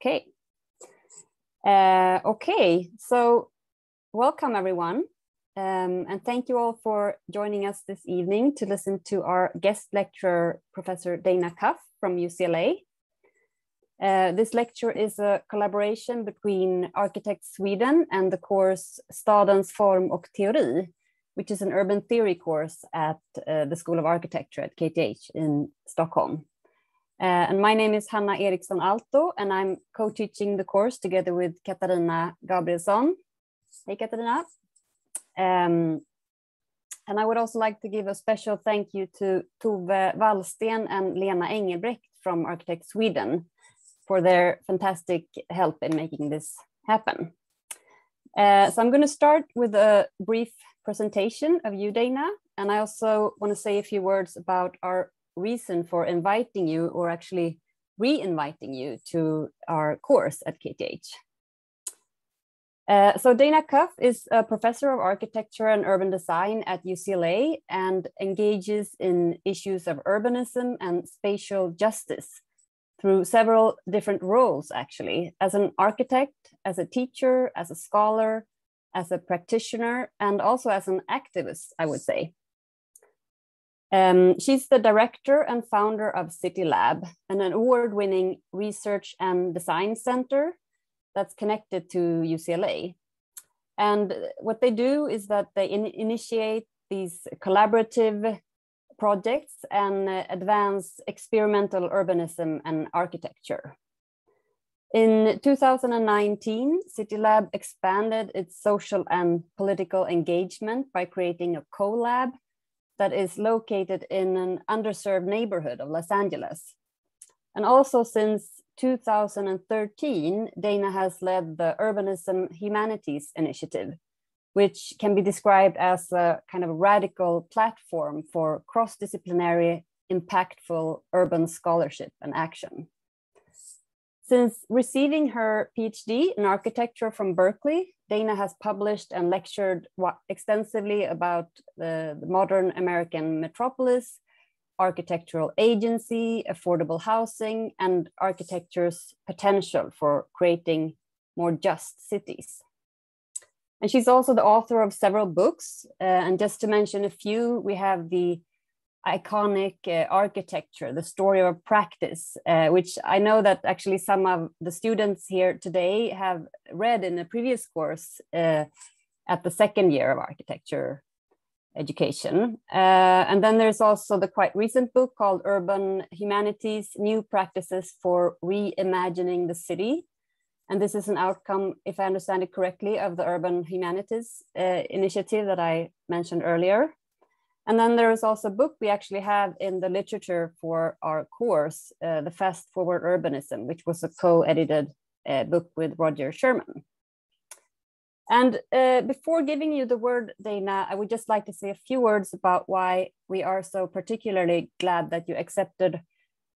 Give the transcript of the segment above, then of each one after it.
Okay. Okay, so welcome everyone. And thank you all for joining us this evening to listen to our guest lecturer, Professor Dana Cuff from UCLA. This lecture is a collaboration between Architects Sweden and the course Stadens form och teori, which is an urban theory course at the School of Architecture at KTH in Stockholm. And my name is Hanna Eriksson Alto, and I'm co-teaching the course together with Katarina Gabrielsson. Hey, Katarina. And I would also like to give a special thank you to Tove Wallsten and Lena Engelbrecht from Architects Sweden for their fantastic help in making this happen. So I'm going to start with a brief presentation of you, Dana, and I also want to say a few words about our reason for inviting you, or actually re-inviting you to our course at KTH. So Dana Cuff is a professor of architecture and urban design at UCLA and engages in issues of urbanism and spatial justice through several different roles, actually, as an architect, as a teacher, as a scholar, as a practitioner, and also as an activist, I would say. She's the director and founder of cityLAB, an award-winning research and design center that's connected to UCLA. And what they do is that they initiate these collaborative projects and advance experimental urbanism and architecture. In 2019, cityLAB expanded its social and political engagement by creating a co-lab that is located in an underserved neighborhood of Los Angeles. And also since 2013, Dana has led the Urbanism Humanities initiative, which can be described as a kind of radical platform for cross-disciplinary, impactful urban scholarship and action. Since receiving her PhD in architecture from Berkeley, Dana has published and lectured extensively about the modern American metropolis, architectural agency, affordable housing, and architecture's potential for creating more just cities. And she's also the author of several books. And just to mention a few, we have the iconic Architecture, the Story of Practice, which I know that actually some of the students here today have read in a previous course at the second year of architecture education. And then there's also the quite recent book called Urban Humanities, New Practices for Reimagining the City. And this is an outcome, if I understand it correctly, of the Urban Humanities initiative that I mentioned earlier. And then there is also a book we actually have in the literature for our course, The Fast Forward Urbanism, which was a co-edited book with Roger Sherman. And before giving you the word, Dana, I would just like to say a few words about why we are so particularly glad that you accepted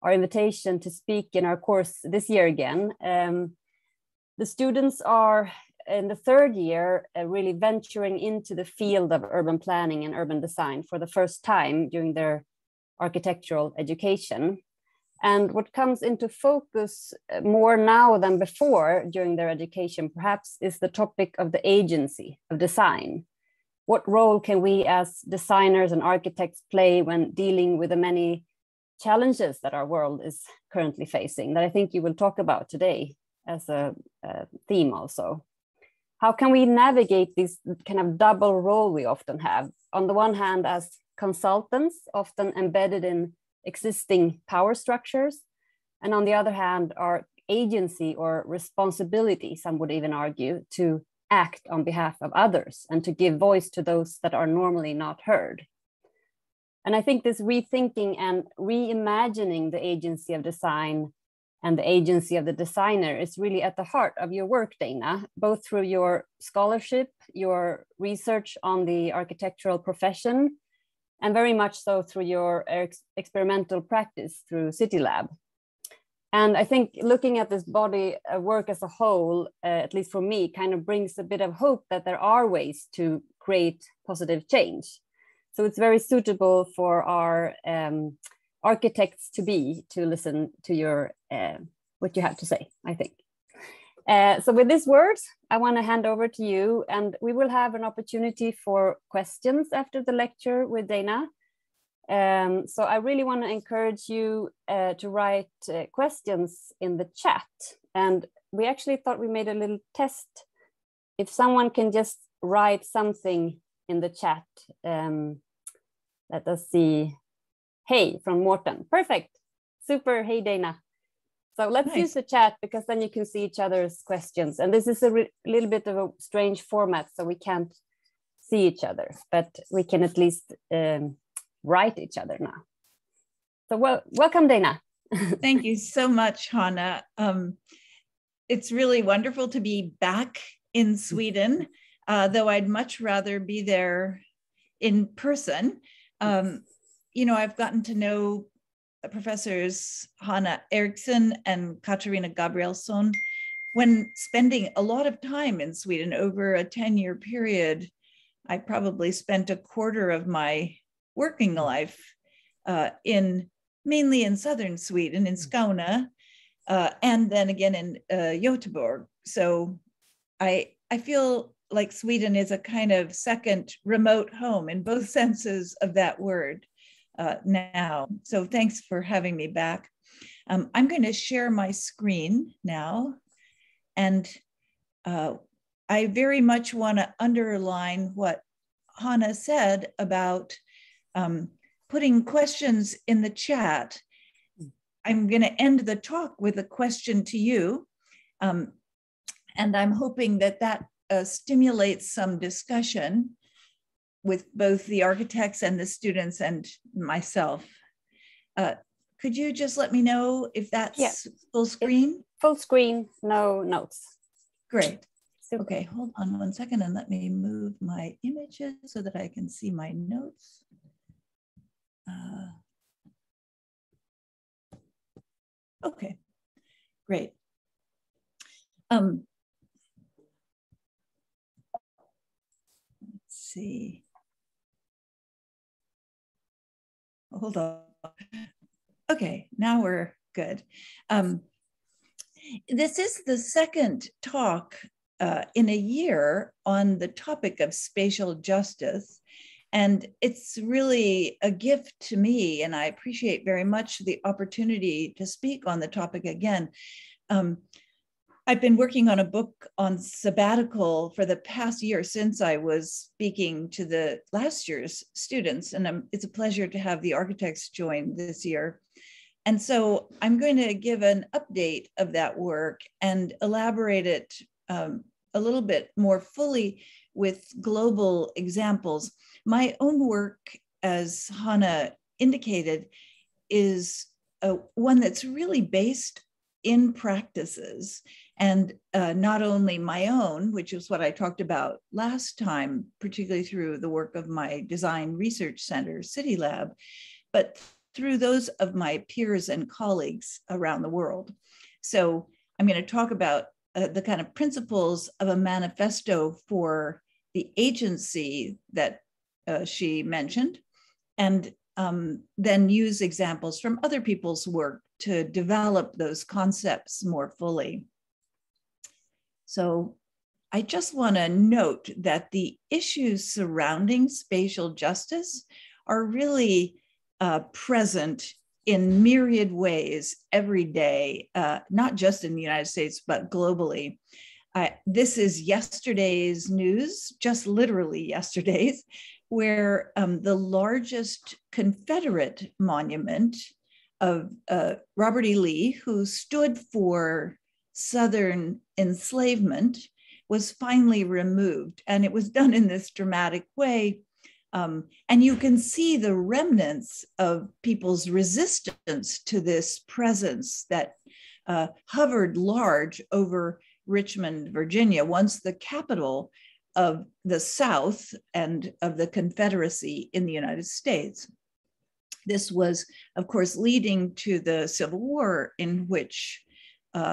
our invitation to speak in our course this year again. The students are in the third year really venturing into the field of urban planning and urban design for the first time during their architectural education. And what comes into focus more now than before during their education, perhaps, is the topic of the agency of design. What role can we as designers and architects play when dealing with the many challenges that our world is currently facing, that I think you will talk about today as a theme also? How can we navigate this kind of double role we often have? On the one hand, as consultants, often embedded in existing power structures, and on the other hand, our agency or responsibility, some would even argue, to act on behalf of others and to give voice to those that are normally not heard. And I think this rethinking and reimagining the agency of design and the agency of the designer is really at the heart of your work, Dana, both through your scholarship, your research on the architectural profession, and very much so through your experimental practice through cityLAB. And I think looking at this body of work as a whole, at least for me, kind of brings a bit of hope that there are ways to create positive change. So it's very suitable for our architects to listen to your what you have to say, I think. So with these words, I want to hand over to you, and we will have an opportunity for questions after the lecture with Dana. So I really want to encourage you to write questions in the chat. And we actually thought we made a little test. If someone can just write something in the chat. Let us see. Hey, from Morten. Perfect. Super. Hey, Dana. So let's use the chat, because then you can see each other's questions. And this is a little bit of a strange format, so we can't see each other, but we can at least write each other now. So welcome, Dana. Thank you so much, Hanna. It's really wonderful to be back in Sweden, though I'd much rather be there in person. You know, I've gotten to know Professors Hanna Eriksson and Katarina Gabrielsson when spending a lot of time in Sweden over a 10-year period. I probably spent a quarter of my working life mainly in southern Sweden, in Skåne, and then again in Göteborg. So I feel like Sweden is a kind of second remote home in both senses of that word now. So thanks for having me back. I'm going to share my screen now. And I very much want to underline what Hanna said about putting questions in the chat. I'm going to end the talk with a question to you. And I'm hoping that that stimulates some discussion with both the architects and the students and myself. Could you just let me know if that's full screen? Full screen, no notes. Great. Super. Okay, hold on one second and let me move my images so that I can see my notes. Okay, great. Let's see. Hold on. Okay, now we're good. This is the second talk in a year on the topic of spatial justice. And it's really a gift to me, and I appreciate very much the opportunity to speak on the topic again. I've been working on a book on sabbatical for the past year since I was speaking to the last year's students, and it's a pleasure to have the architects join this year. And so I'm going to give an update of that work and elaborate it a little bit more fully with global examples. My own work, as Hanna indicated, is one that's really based in practices, and not only my own, which is what I talked about last time, particularly through the work of my design research center, cityLAB, but through those of my peers and colleagues around the world. So I'm going to talk about the kind of principles of a manifesto for the agency that she mentioned, and then use examples from other people's work to develop those concepts more fully. So I just want to note that the issues surrounding spatial justice are really present in myriad ways every day, not just in the United States, but globally. This is yesterday's news, just literally yesterday's, where the largest Confederate monument of Robert E. Lee, who stood for Southern enslavement, was finally removed. And it was done in this dramatic way. And you can see the remnants of people's resistance to this presence that hovered large over Richmond, Virginia, once the capital of the South and of the Confederacy in the United States. This was, of course, leading to the Civil War, in which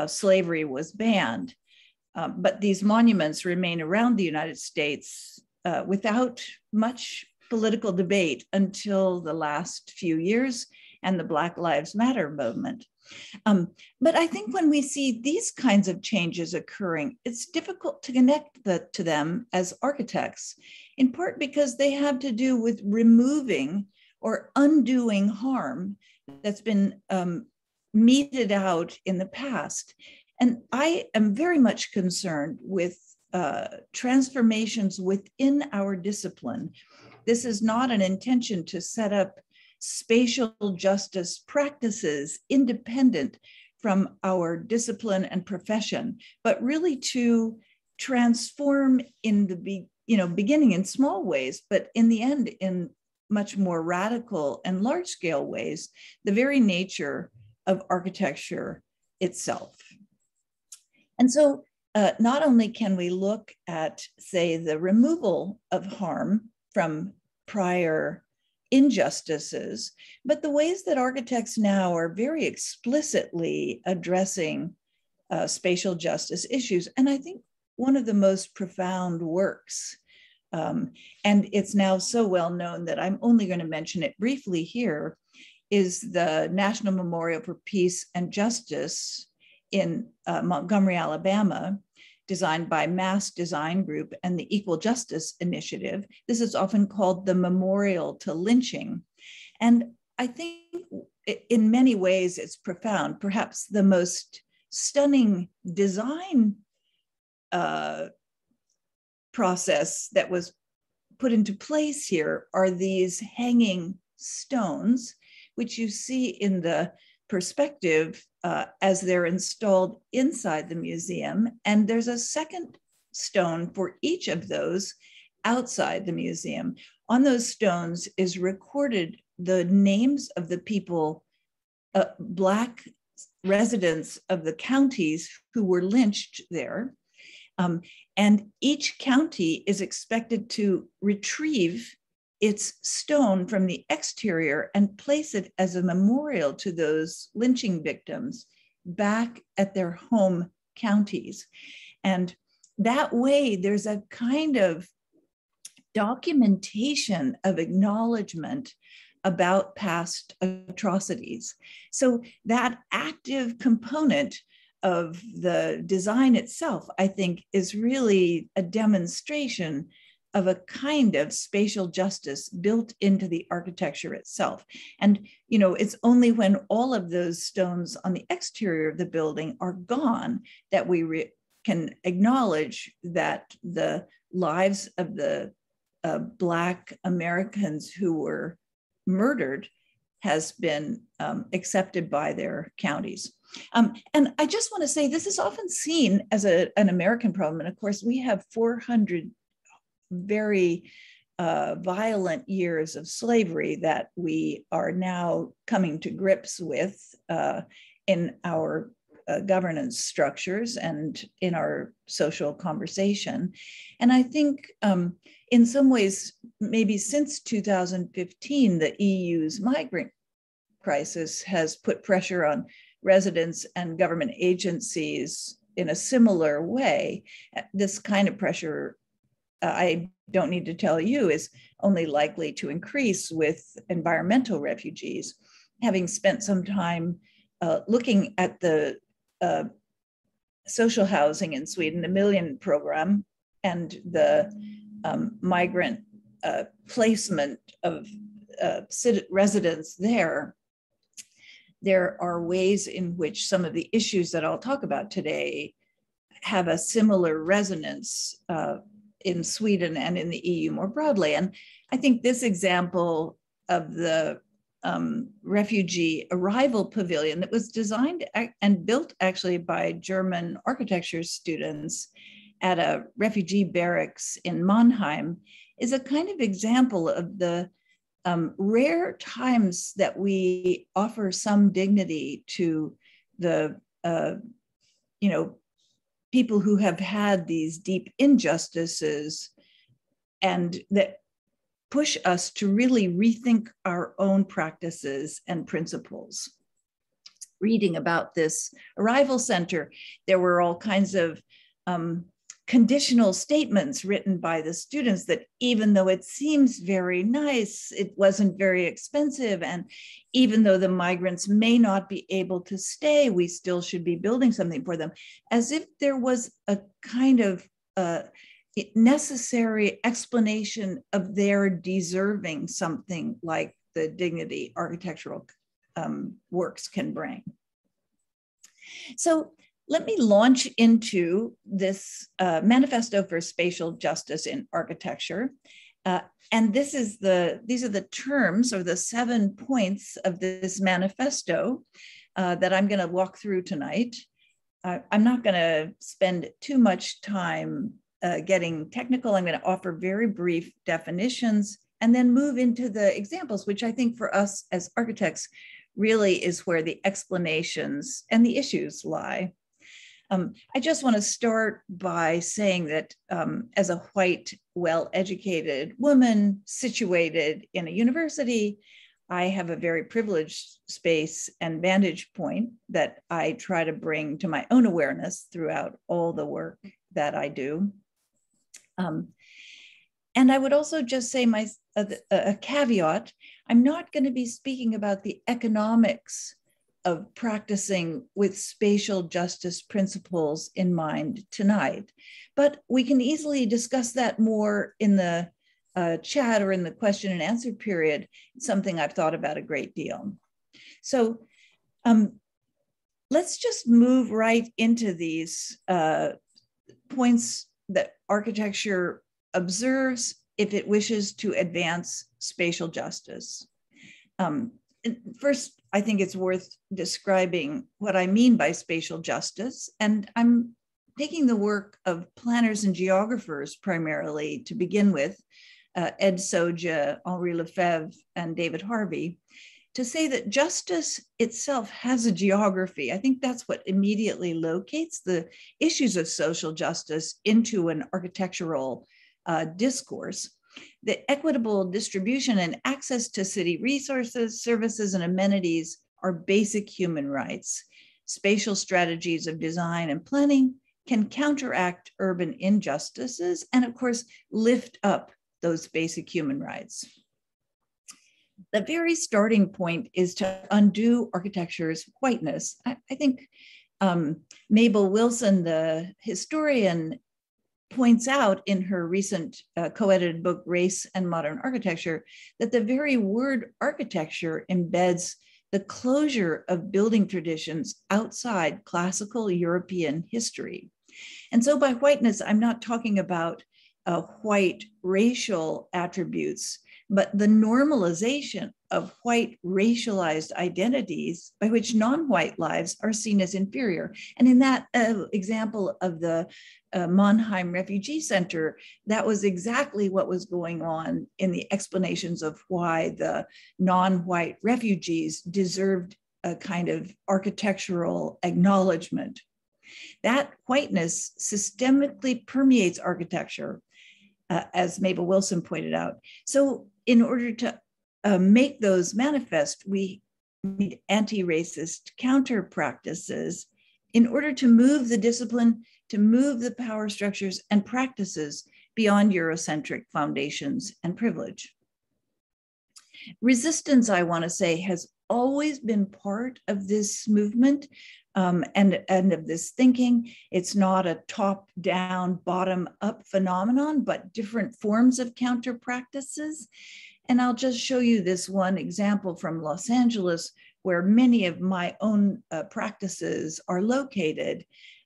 slavery was banned. But these monuments remain around the United States without much political debate until the last few years and the Black Lives Matter movement. But I think when we see these kinds of changes occurring, it's difficult to connect to them as architects, in part because they have to do with removing or undoing harm that's been meted out in the past. And I am very much concerned with transformations within our discipline. This is not an intention to set up spatial justice practices independent from our discipline and profession, but really to transform in the beginning in small ways, but in the end in much more radical and large-scale ways, the very nature of architecture itself. And so not only can we look at, say, the removal of harm from prior injustices, but the ways that architects now are very explicitly addressing spatial justice issues. And I think one of the most profound works, and it's now so well known that I'm only going to mention it briefly here, is the National Memorial for Peace and Justice in Montgomery, Alabama, designed by Mass Design Group and the Equal Justice Initiative. This is often called the Memorial to Lynching. And I think in many ways it's profound. Perhaps the most stunning design process that was put into place here are these hanging stones, which you see in the perspective as they're installed inside the museum. And there's a second stone for each of those outside the museum. On those stones is recorded the names of the people, Black residents of the counties who were lynched there. And each county is expected to retrieve its stone from the exterior and place it as a memorial to those lynching victims back at their home counties. And that way, there's a kind of documentation of acknowledgement about past atrocities. So that active component of the design itself, I think, is really a demonstration of a kind of spatial justice built into the architecture itself. And, you know, it's only when all of those stones on the exterior of the building are gone that we can acknowledge that the lives of the Black Americans who were murdered has been accepted by their counties. And I just want to say this is often seen as an American problem. And of course, we have 400 very violent years of slavery that we are now coming to grips with in our governance structures and in our social conversation. And I think in some ways, maybe since 2015, the EU's migrant crisis has put pressure on residents and government agencies in a similar way. This kind of pressure, I don't need to tell you, is only likely to increase with environmental refugees. Having spent some time looking at the social housing in Sweden, the Million program, and the migrant placement of residents there are ways in which some of the issues that I'll talk about today have a similar resonance in Sweden and in the EU more broadly. And I think this example of the refugee arrival pavilion that was designed and built actually by German architecture students at a refugee barracks in Mannheim is a kind of example of the rare times that we offer some dignity to the people who have had these deep injustices and that push us to really rethink our own practices and principles. Reading about this arrival center, there were all kinds of conditional statements written by the students that even though it seems very nice, it wasn't very expensive. And even though the migrants may not be able to stay, we still should be building something for them, as if there was a kind of necessary explanation of their deserving something like the dignity architectural works can bring. So let me launch into this Manifesto for Spatial Justice in Architecture. And these are the terms or the 7 points of this manifesto that I'm going to walk through tonight. I'm not going to spend too much time getting technical. I'm going to offer very brief definitions and then move into the examples, which I think for us as architects really is where the explanations and the issues lie. I just want to start by saying that as a white, well-educated woman situated in a university, I have a very privileged space and vantage point that I try to bring to my own awareness throughout all the work that I do. And I would also just say a caveat, I'm not going to be speaking about the economics of practicing with spatial justice principles in mind tonight, but we can easily discuss that more in the chat or in the question and answer period. It's something I've thought about a great deal. So let's just move right into these points that architecture observes if it wishes to advance spatial justice. First, I think it's worth describing what I mean by spatial justice. And I'm taking the work of planners and geographers primarily to begin with, Ed Soja, Henri Lefebvre, and David Harvey, to say that justice itself has a geography. I think that's what immediately locates the issues of social justice into an architectural discourse. The equitable distribution and access to city resources, services, and amenities are basic human rights. Spatial strategies of design and planning can counteract urban injustices and, of course, lift up those basic human rights. The very starting point is to undo architecture's whiteness. I think Mabel Wilson, the historian, points out in her recent co-edited book, Race and Modern Architecture, that the very word architecture embeds the closure of building traditions outside classical European history. And so by whiteness, I'm not talking about white racial attributes, but the normalization of white racialized identities by which non-white lives are seen as inferior. And in that example of the Mannheim Refugee Center, that was exactly what was going on in the explanations of why the non-white refugees deserved a kind of architectural acknowledgement. That whiteness systemically permeates architecture, as Mabel Wilson pointed out. So in order to make those manifest, we need anti-racist counter practices in order to move the discipline, to move the power structures and practices beyond Eurocentric foundations and privilege. Resistance, I want to say, has always been part of this movement and of this thinking. It's not a top-down, bottom-up phenomenon, but different forms of counter practices. And I'll just show you this one example from Los Angeles, where many of my own practices are located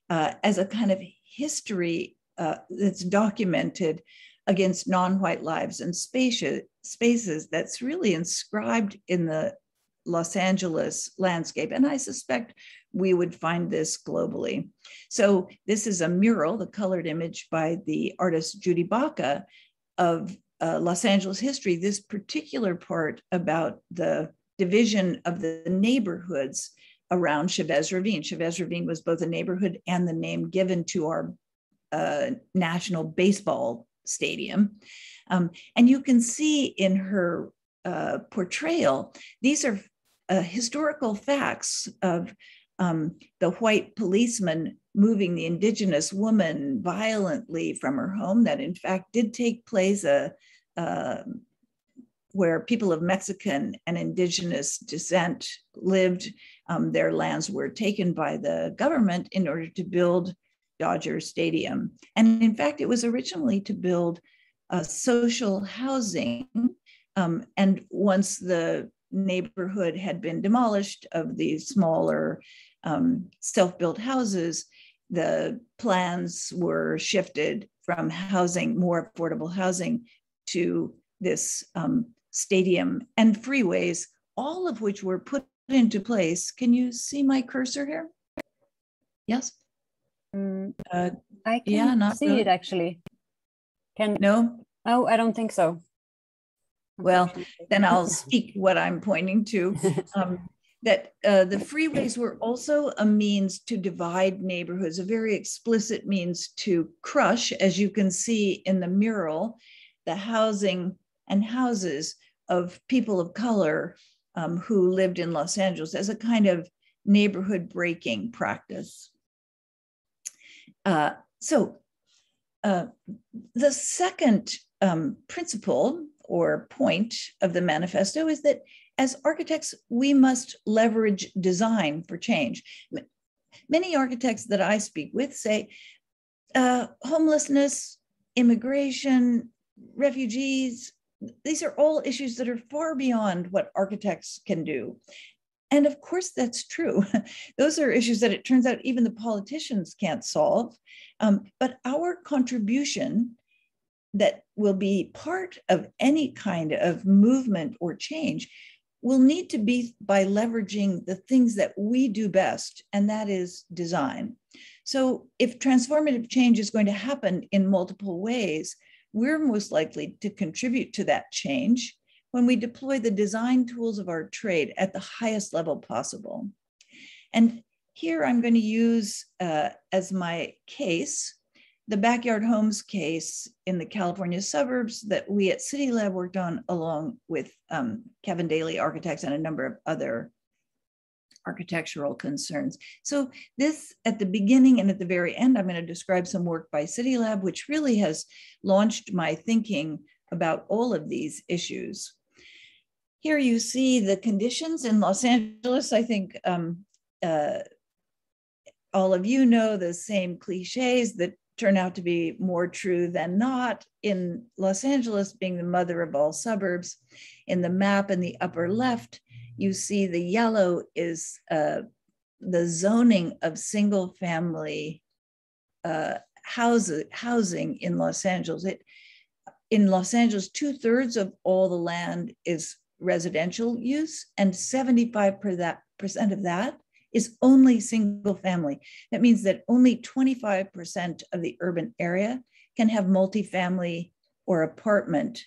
as a kind of history that's documented against non-white lives and spaces that's really inscribed in the Los Angeles landscape. And I suspect we would find this globally. So this is a mural, the colored image by the artist Judy Baca of Los Angeles history, this particular part about the division of the neighborhoods around Chavez Ravine. Chavez Ravine was both a neighborhood and the name given to our national baseball stadium. And you can see in her portrayal, these are historical facts of the white policeman moving the indigenous woman violently from her home. That in fact did take place, where people of Mexican and indigenous descent lived. Their lands were taken by the government in order to build Dodger Stadium. And in fact, it was originally to build social housing. And once the neighborhood had been demolished of the smaller self-built houses, the plans were shifted from housing, more affordable housing, to this stadium and freeways, all of which were put into place. Can you see my cursor here? Yes? I can see it actually. No? Oh, I don't think so. Well, then I'll speak what I'm pointing to. That the freeways were also a means to divide neighborhoods, a very explicit means to crush, as you can see in the mural, the housing and houses of people of color who lived in Los Angeles as a kind of neighborhood breaking practice. So the second principle or point of the manifesto is that as architects, we must leverage design for change. Many architects that I speak with say homelessness, immigration, refugees, these are all issues that are far beyond what architects can do. And of course, that's true. Those are issues that it turns out even the politicians can't solve. But our contribution that will be part of any kind of movement or change will need to be by leveraging the things that we do best, and that is design. So if transformative change is going to happen in multiple ways, we're most likely to contribute to that change when we deploy the design tools of our trade at the highest level possible. And here I'm going to use as my case the backyard homes case in the California suburbs that we at cityLAB worked on along with Kevin Daly Architects and a number of other architectural concerns. So this, at the beginning and at the very end, I'm going to describe some work by cityLAB, which really has launched my thinking about all of these issues. Here you see the conditions in Los Angeles. I think all of you know the same cliches that turn out to be more true than not. In Los Angeles being the mother of all suburbs, in the map in the upper left, you see the yellow is the zoning of single family housing in Los Angeles. In Los Angeles, 2/3 of all the land is residential use, and 75% of that is only single family. That means that only 25% of the urban area can have multifamily or apartment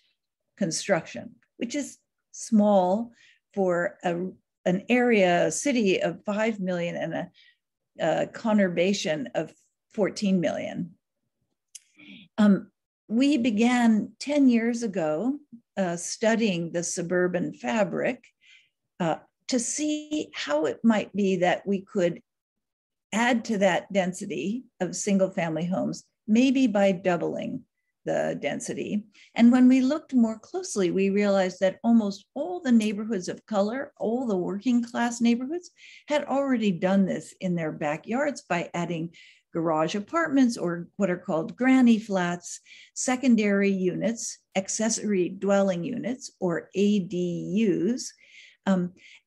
construction, which is small for an area, a city of 5 million and a conurbation of 14 million. We began 10 years ago studying the suburban fabric to see how it might be that we could add to that density of single family homes, maybe by doubling the density. And when we looked more closely, we realized that almost all the neighborhoods of color, all the working class neighborhoods, had already done this in their backyards by adding garage apartments, or what are called granny flats, secondary units, accessory dwelling units, or ADUs,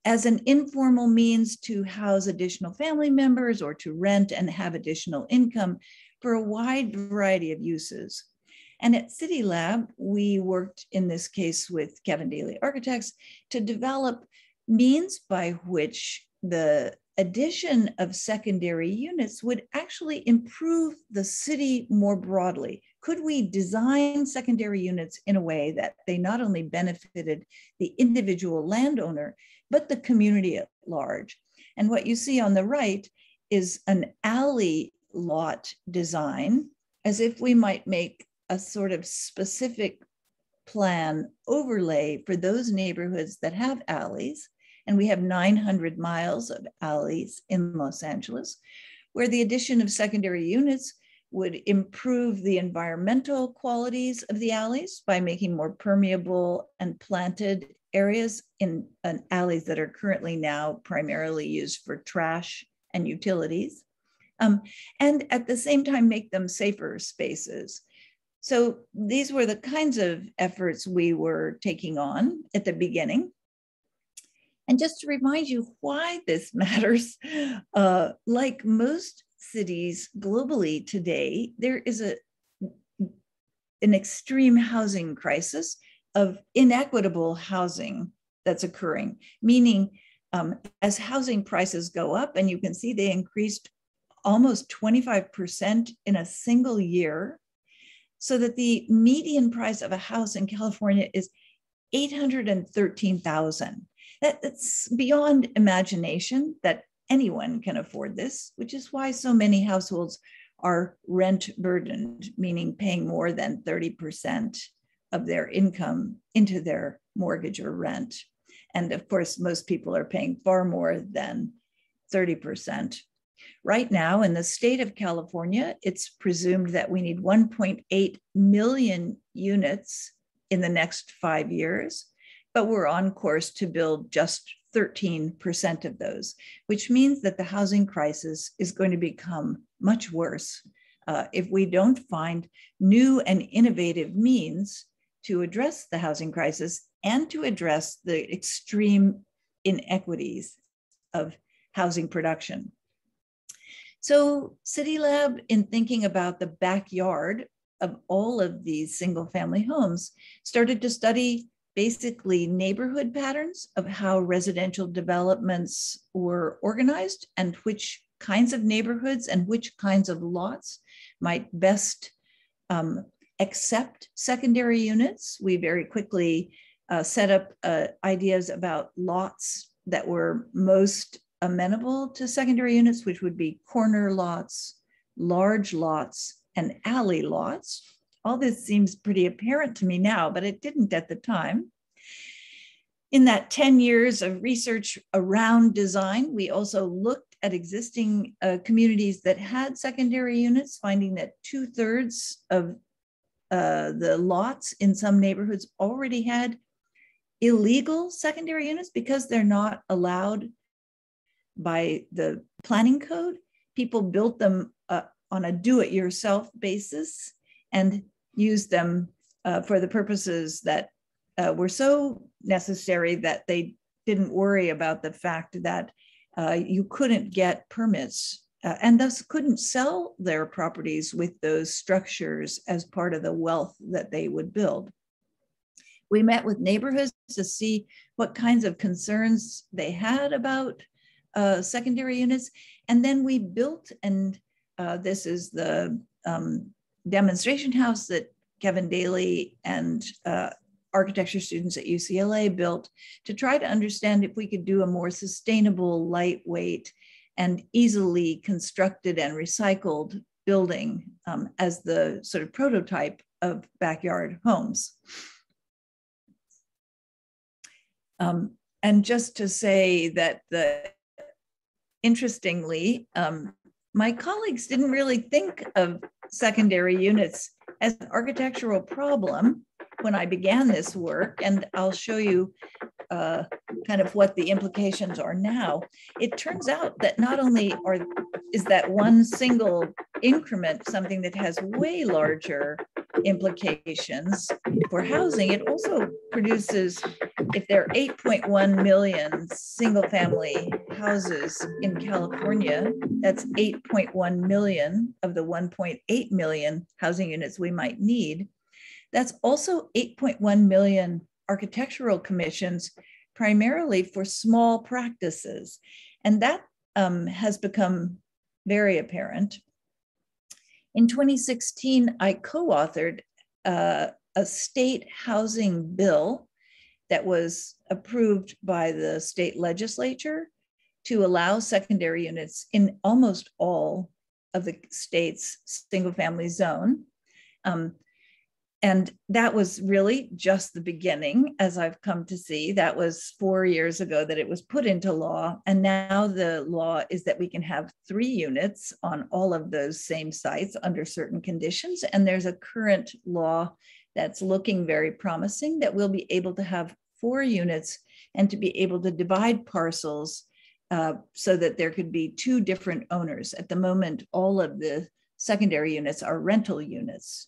as an informal means to house additional family members or to rent and have additional income for a wide variety of uses. And at cityLAB, we worked in this case with Kevin Daly Architects to develop means by which the addition of secondary units would actually improve the city more broadly. Could we design secondary units in a way that they not only benefited the individual landowner, but the community at large? And what you see on the right is an alley lot design, as if we might make a sort of specific plan overlay for those neighborhoods that have alleys. And we have 900 miles of alleys in Los Angeles, where the addition of secondary units would improve the environmental qualities of the alleys by making more permeable and planted areas in alleys that are currently now primarily used for trash and utilities, and at the same time make them safer spaces. So these were the kinds of efforts we were taking on at the beginning. And just to remind you why this matters, like most cities globally today, there is an extreme housing crisis of inequitable housing that's occurring, meaning as housing prices go up, and you can see they increased almost 25% in a single year, so that the median price of a house in California is $813,000. That's beyond imagination that anyone can afford this, which is why so many households are rent burdened, meaning paying more than 30% of their income into their mortgage or rent. And of course, most people are paying far more than 30%. Right now, in the state of California, it's presumed that we need 1.8 million units in the next 5 years, but we're on course to build just 13% of those, which means that the housing crisis is going to become much worse if we don't find new and innovative means to address the housing crisis and to address the extreme inequities of housing production. So cityLAB, in thinking about the backyard of all of these single-family homes, started to study basically neighborhood patterns of how residential developments were organized and which kinds of neighborhoods and which kinds of lots might best accept secondary units. We very quickly set up ideas about lots that were most amenable to secondary units, which would be corner lots, large lots, and alley lots. All this seems pretty apparent to me now, but it didn't at the time. In that 10 years of research around design, we also looked at existing communities that had secondary units, finding that 2/3 of the lots in some neighborhoods already had illegal secondary units because they're not allowed by the planning code. People built them on a do-it-yourself basis and used them for the purposes that were so necessary that they didn't worry about the fact that you couldn't get permits and thus couldn't sell their properties with those structures as part of the wealth that they would build. We met with neighborhoods to see what kinds of concerns they had about secondary units. And then we built, and this is the demonstration house that Kevin Daly and architecture students at UCLA built to try to understand if we could do a more sustainable, lightweight, and easily constructed and recycled building as the sort of prototype of backyard homes. And just to say that interestingly, my colleagues didn't really think of secondary units as an architectural problem when I began this work, and I'll show you kind of what the implications are now. It turns out that not only is that one single increment something that has way larger implications for housing, it also produces, if there are 8.1 million single family houses in California, that's 8.1 million of the 1.8 million housing units we might need. That's also 8.1 million architectural commissions, primarily for small practices. And that has become very apparent. In 2016, I co-authored a state housing bill that was approved by the state legislature to allow secondary units in almost all of the state's single family zone. And that was really just the beginning, as I've come to see. That was 4 years ago that it was put into law. And now the law is that we can have 3 units on all of those same sites under certain conditions. And there's a current law that's looking very promising that we'll be able to have 4 units and to be able to divide parcels so that there could be 2 different owners. At the moment, all of the secondary units are rental units.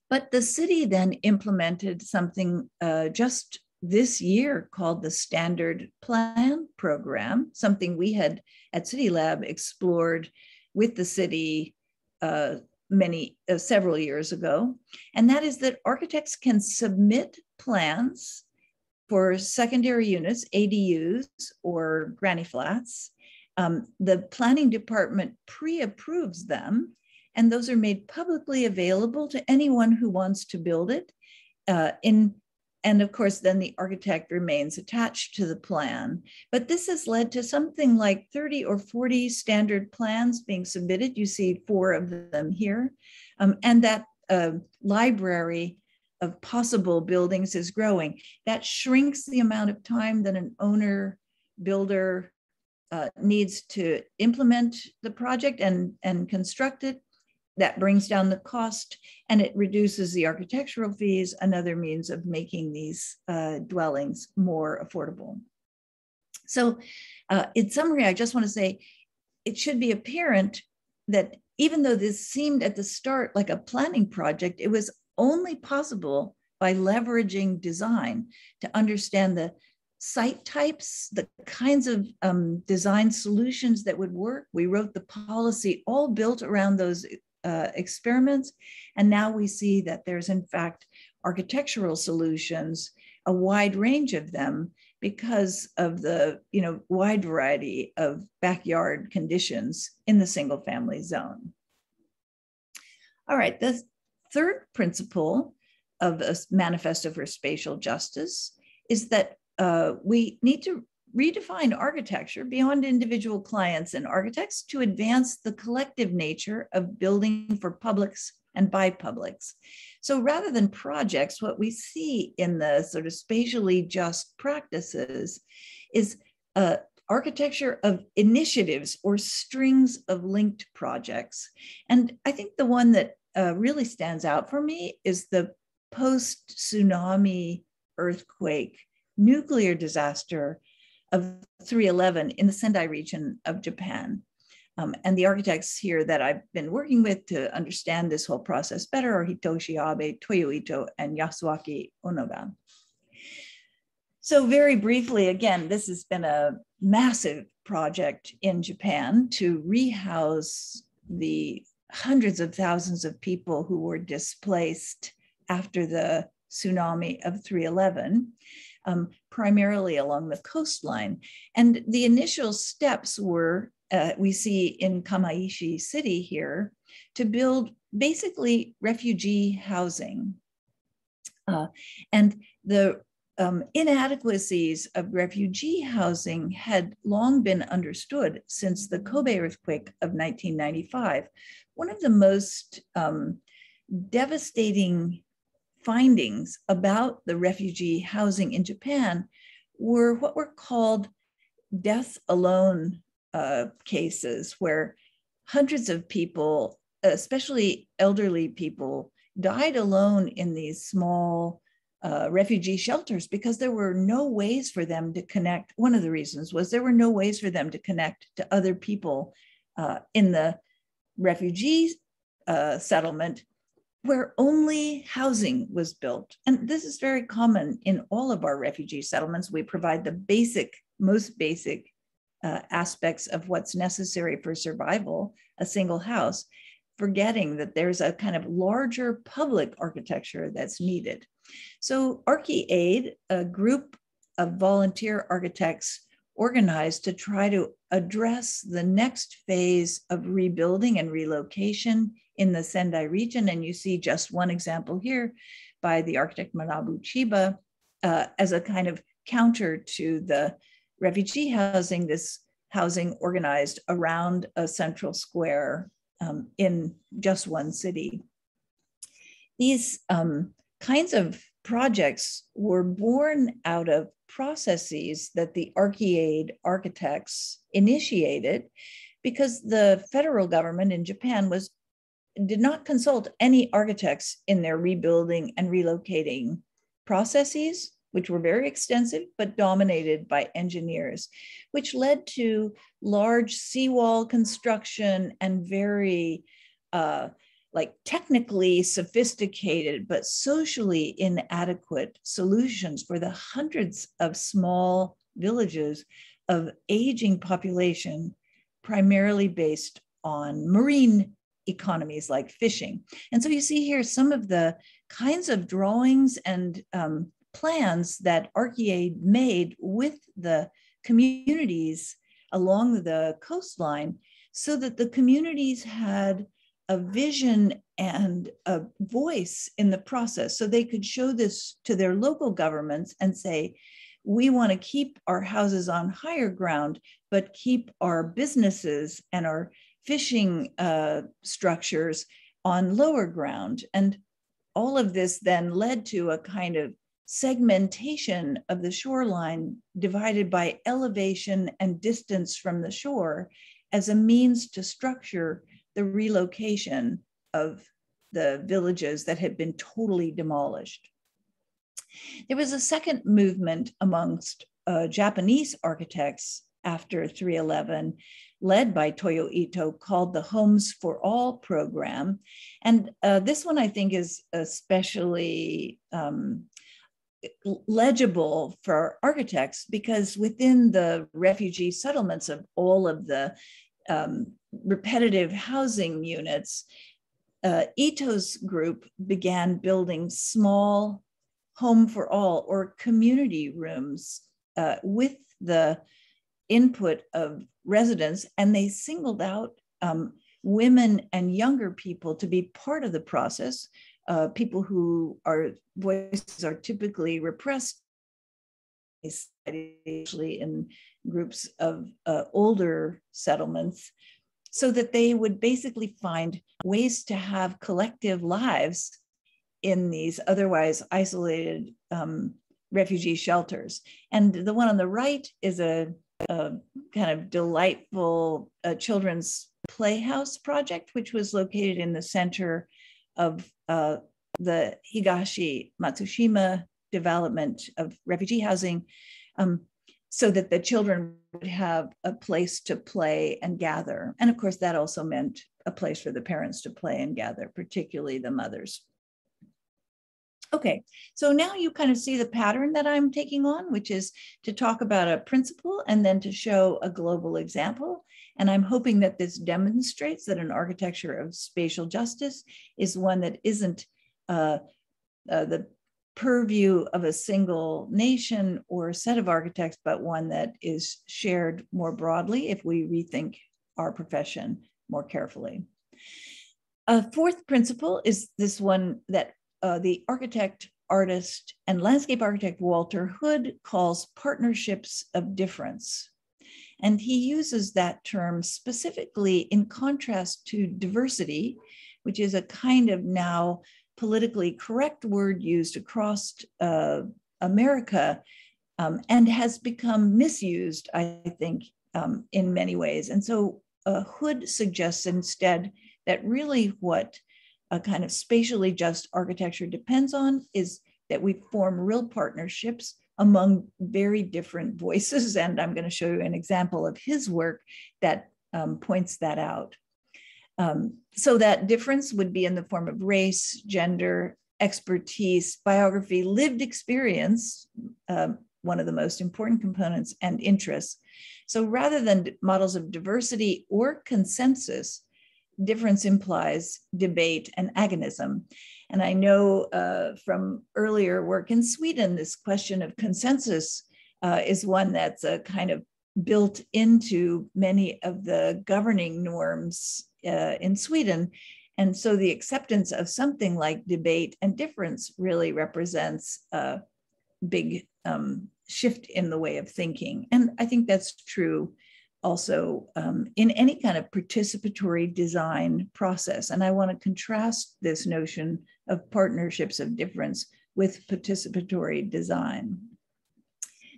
But the city then implemented something just this year called the Standard Plan Program, something we had at cityLAB explored with the city several years ago. And that is that architects can submit plans for secondary units, ADUs or granny flats. The planning department pre-approves them, and those are made publicly available to anyone who wants to build it. And of course, then the architect remains attached to the plan. But this has led to something like 30 or 40 standard plans being submitted. You see 4 of them here. And that library of possible buildings is growing. That shrinks the amount of time that an owner builder needs to implement the project and construct it. That brings down the cost, and it reduces the architectural fees, another means of making these dwellings more affordable. So in summary, I just want to say, it should be apparent that even though this seemed at the start like a planning project, it was only possible by leveraging design to understand the site types, the kinds of design solutions that would work. We wrote the policy all built around those experiments. And now we see that there's in fact architectural solutions, a wide range of them, because of the wide variety of backyard conditions in the single family zone. All right, the third principle of a Manifesto for Spatial Justice is that we need to redefine architecture beyond individual clients and architects to advance the collective nature of building for publics and by publics. So rather than projects, what we see in the sort of spatially just practices is architecture of initiatives or strings of linked projects. And I think the one that really stands out for me is the post-tsunami earthquake nuclear disaster of 3/11 in the Sendai region of Japan. And the architects here that I've been working with to understand this whole process better are Hitoshi Abe, Toyo Ito, and Yasuaki Onoga. So very briefly, again, this has been a massive project in Japan to rehouse the hundreds of thousands of people who were displaced after the tsunami of 3/11. Primarily along the coastline. And the initial steps were, we see in Kamaishi City here, to build basically refugee housing. And the inadequacies of refugee housing had long been understood since the Kobe earthquake of 1995. One of the most devastating findings about the refugee housing in Japan were what were called death alone cases, where hundreds of people, especially elderly people, died alone in these small refugee shelters because there were no ways for them to connect. One of the reasons was there were no ways for them to connect to other people in the refugee settlement, where only housing was built. And this is very common in all of our refugee settlements. We provide the most basic aspects of what's necessary for survival, a single house, forgetting that there's a kind of larger public architecture that's needed. So ArchiAid, a group of volunteer architects organized to try to address the next phase of rebuilding and relocation in the Sendai region. And you see just one example here by the architect Manabu Chiba as a kind of counter to the refugee housing, this housing organized around a central square in just one city. these kinds of projects were born out of processes that the Arcade architects initiated, because the federal government in Japan did not consult any architects in their rebuilding and relocating processes, which were very extensive, but dominated by engineers, which led to large seawall construction and very technically sophisticated, but socially inadequate solutions for the hundreds of small villages of aging population, primarily based on marine economies like fishing. And so you see here some of the kinds of drawings and plans that Arcade made with the communities along the coastline, so that the communities had a vision and a voice in the process, so they could show this to their local governments and say, we want to keep our houses on higher ground, but keep our businesses and our fishing structures on lower ground. And all of this then led to a kind of segmentation of the shoreline divided by elevation and distance from the shore as a means to structure the relocation of the villages that had been totally demolished. There was a second movement amongst Japanese architects after 311, led by Toyo Ito, called the Homes for All program. And this one I think is especially legible for architects, because within the refugee settlements of all of the repetitive housing units, Ito's group began building small home for all or community rooms with the input of residents, and they singled out women and younger people to be part of the process, people who are voices are typically repressed, especially in groups of older settlements, so that they would basically find ways to have collective lives in these otherwise isolated refugee shelters. And the one on the right is a kind of delightful children's playhouse project, which was located in the center of the Higashi Matsushima development of refugee housing, so that the children would have a place to play and gather. And of course, that also meant a place for the parents to play and gather, particularly the mothers. Okay, so now you kind of see the pattern that I'm taking on, which is to talk about a principle and then to show a global example. And I'm hoping that this demonstrates that an architecture of spatial justice is one that isn't the purview of a single nation or set of architects, but one that is shared more broadly if we rethink our profession more carefully. A fourth principle is this one that the architect, artist, and landscape architect Walter Hood calls partnerships of difference. And he uses that term specifically in contrast to diversity, which is a kind of now politically correct word used across America and has become misused, I think, in many ways. And so Hood suggests instead that really what a kind of spatially just architecture depends on is that we form real partnerships among very different voices. And I'm going to show you an example of his work that points that out. So that difference would be in the form of race, gender, expertise, biography, lived experience, one of the most important components, and interests. So rather than models of diversity or consensus, difference implies debate and agonism. And I know from earlier work in Sweden, this question of consensus is one that's a kind of built into many of the governing norms in Sweden. And so the acceptance of something like debate and difference really represents a big shift in the way of thinking. And I think that's true also in any kind of participatory design process. And I want to contrast this notion of partnerships of difference with participatory design.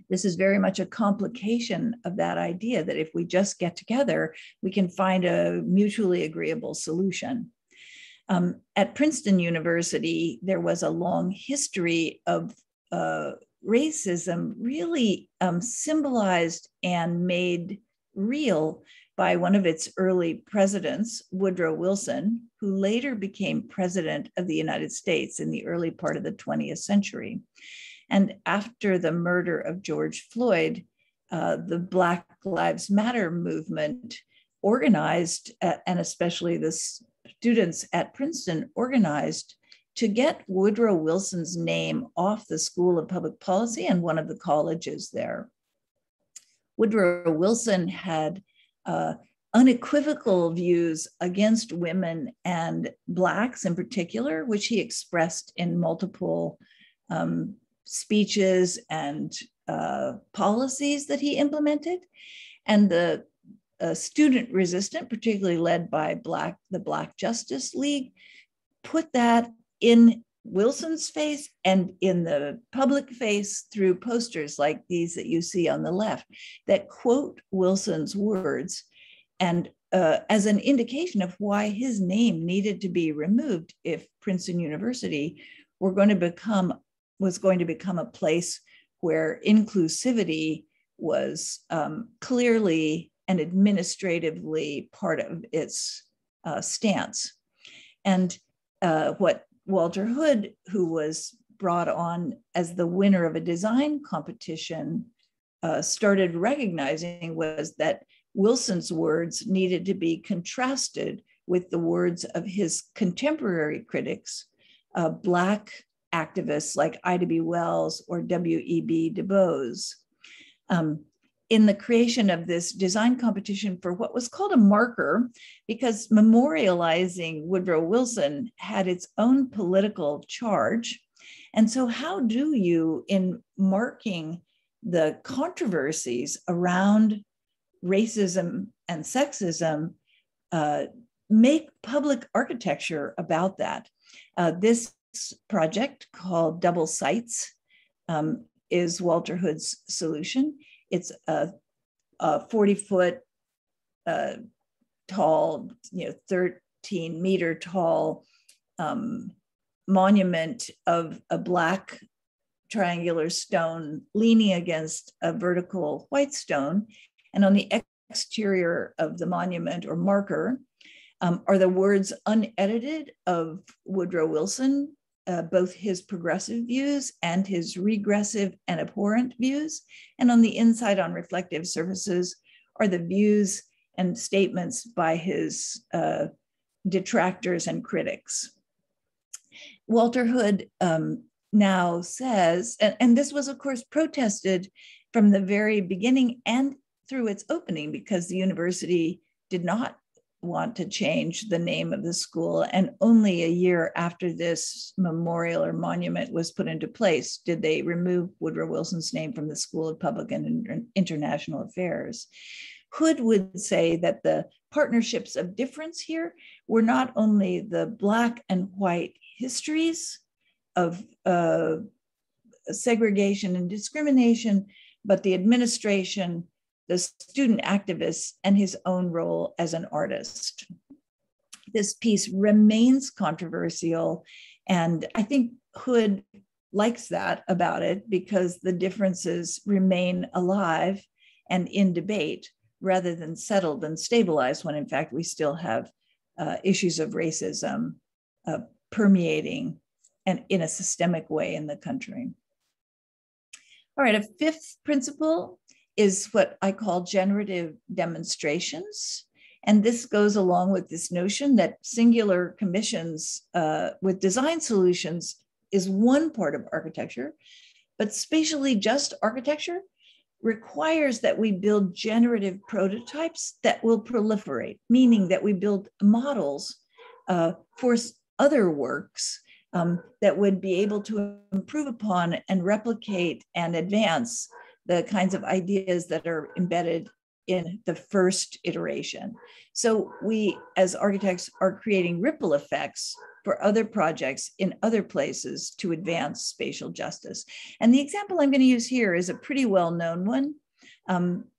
This is very much a complication of that idea that if we just get together, we can find a mutually agreeable solution. At Princeton University, there was a long history of racism really symbolized and made real by one of its early presidents, Woodrow Wilson, who later became president of the United States in the early part of the 20th century. And after the murder of George Floyd, the Black Lives Matter movement organized, and especially the students at Princeton organized to get Woodrow Wilson's name off the School of Public Policy and one of the colleges there. Woodrow Wilson had unequivocal views against women and Blacks in particular, which he expressed in multiple speeches and policies that he implemented. And the student resistance, particularly led by the Black Justice League, put that in Wilson's face and in the public face through posters like these that you see on the left that quote Wilson's words, and as an indication of why his name needed to be removed if Princeton University was going to become a place where inclusivity was clearly and administratively part of its stance. And what Walter Hood, who was brought on as the winner of a design competition, started recognizing was that Wilson's words needed to be contrasted with the words of his contemporary critics, Black activists like Ida B. Wells or W.E.B. Du Bois. In the creation of this design competition for what was called a marker, because memorializing Woodrow Wilson had its own political charge. And so how do you, in marking the controversies around racism and sexism, make public architecture about that? This project called Double Sights is Walter Hood's solution. It's a 40-foot tall, 13-meter tall monument of a Black triangular stone leaning against a vertical white stone. And on the exterior of the monument or marker are the words unedited of Woodrow Wilson, both his progressive views and his regressive and abhorrent views. And on the inside, on reflective surfaces, are the views and statements by his detractors and critics. Walter Hood now says, and this was, of course, protested from the very beginning and through its opening, because the university did not want to change the name of the school. And only a year after this memorial or monument was put into place did they remove Woodrow Wilson's name from the School of Public and International Affairs. Hood would say that the partnerships of difference here were not only the Black and white histories of segregation and discrimination, but the administration, the student activists, and his own role as an artist. This piece remains controversial, and I think Hood likes that about it because the differences remain alive and in debate rather than settled and stabilized, when in fact we still have issues of racism permeating and in a systemic way in the country. All right, a fifth principle is what I call generative demonstrations. And this goes along with this notion that singular commissions with design solutions is one part of architecture, but spatially just architecture requires that we build generative prototypes that will proliferate, meaning that we build models for other works that would be able to improve upon and replicate and advance the kinds of ideas that are embedded in the first iteration. So we, as architects, are creating ripple effects for other projects in other places to advance spatial justice. And the example I'm going to use here is a pretty well-known one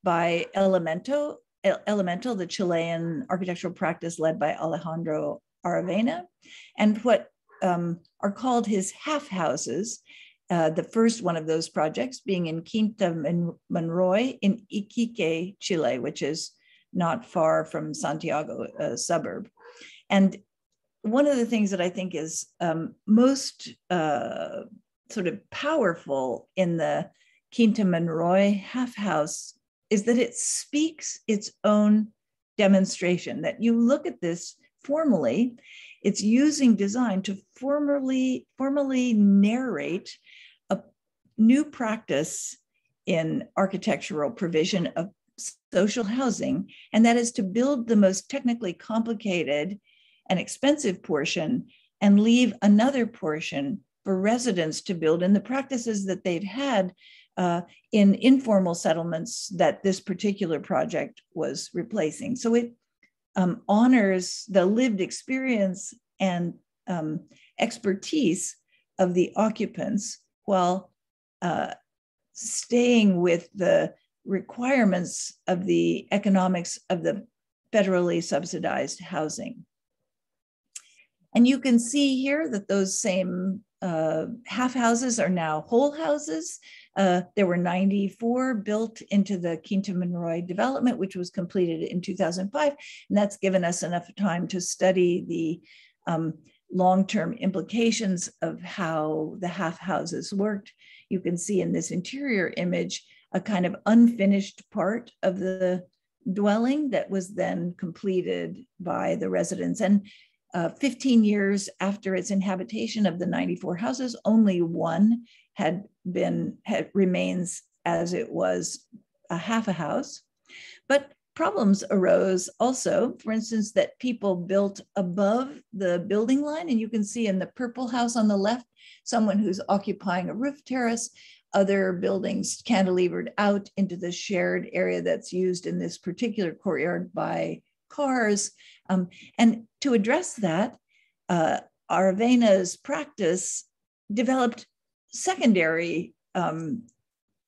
by Elemental, the Chilean architectural practice led by Alejandro Aravena, and what are called his half houses. The first one of those projects being in Quinta Monroy in Iquique, Chile, which is not far from Santiago, a suburb. And one of the things that I think is most sort of powerful in the Quinta Monroy half house is that it speaks its own demonstration, that you look at this formally, it's using design to formally narrate a new practice in architectural provision of social housing, and that is to build the most technically complicated and expensive portion and leave another portion for residents to build in the practices that they've had in informal settlements that this particular project was replacing. So it honors the lived experience and expertise of the occupants while staying with the requirements of the economics of the federally subsidized housing. And you can see here that those same half houses are now whole houses. There were 94 built into the Quinta Monroy development, which was completed in 2005. And that's given us enough time to study the long-term implications of how the half houses worked. You can see in this interior image a kind of unfinished part of the dwelling that was then completed by the residents. And 15 years after its inhabitation of the 94 houses, only one remains as it was a half a house. But problems arose also, for instance, that people built above the building line. And you can see in the purple house on the left, someone who's occupying a roof terrace, other buildings cantilevered out into the shared area that's used in this particular courtyard by cars. And to address that, Aravena's practice developed secondary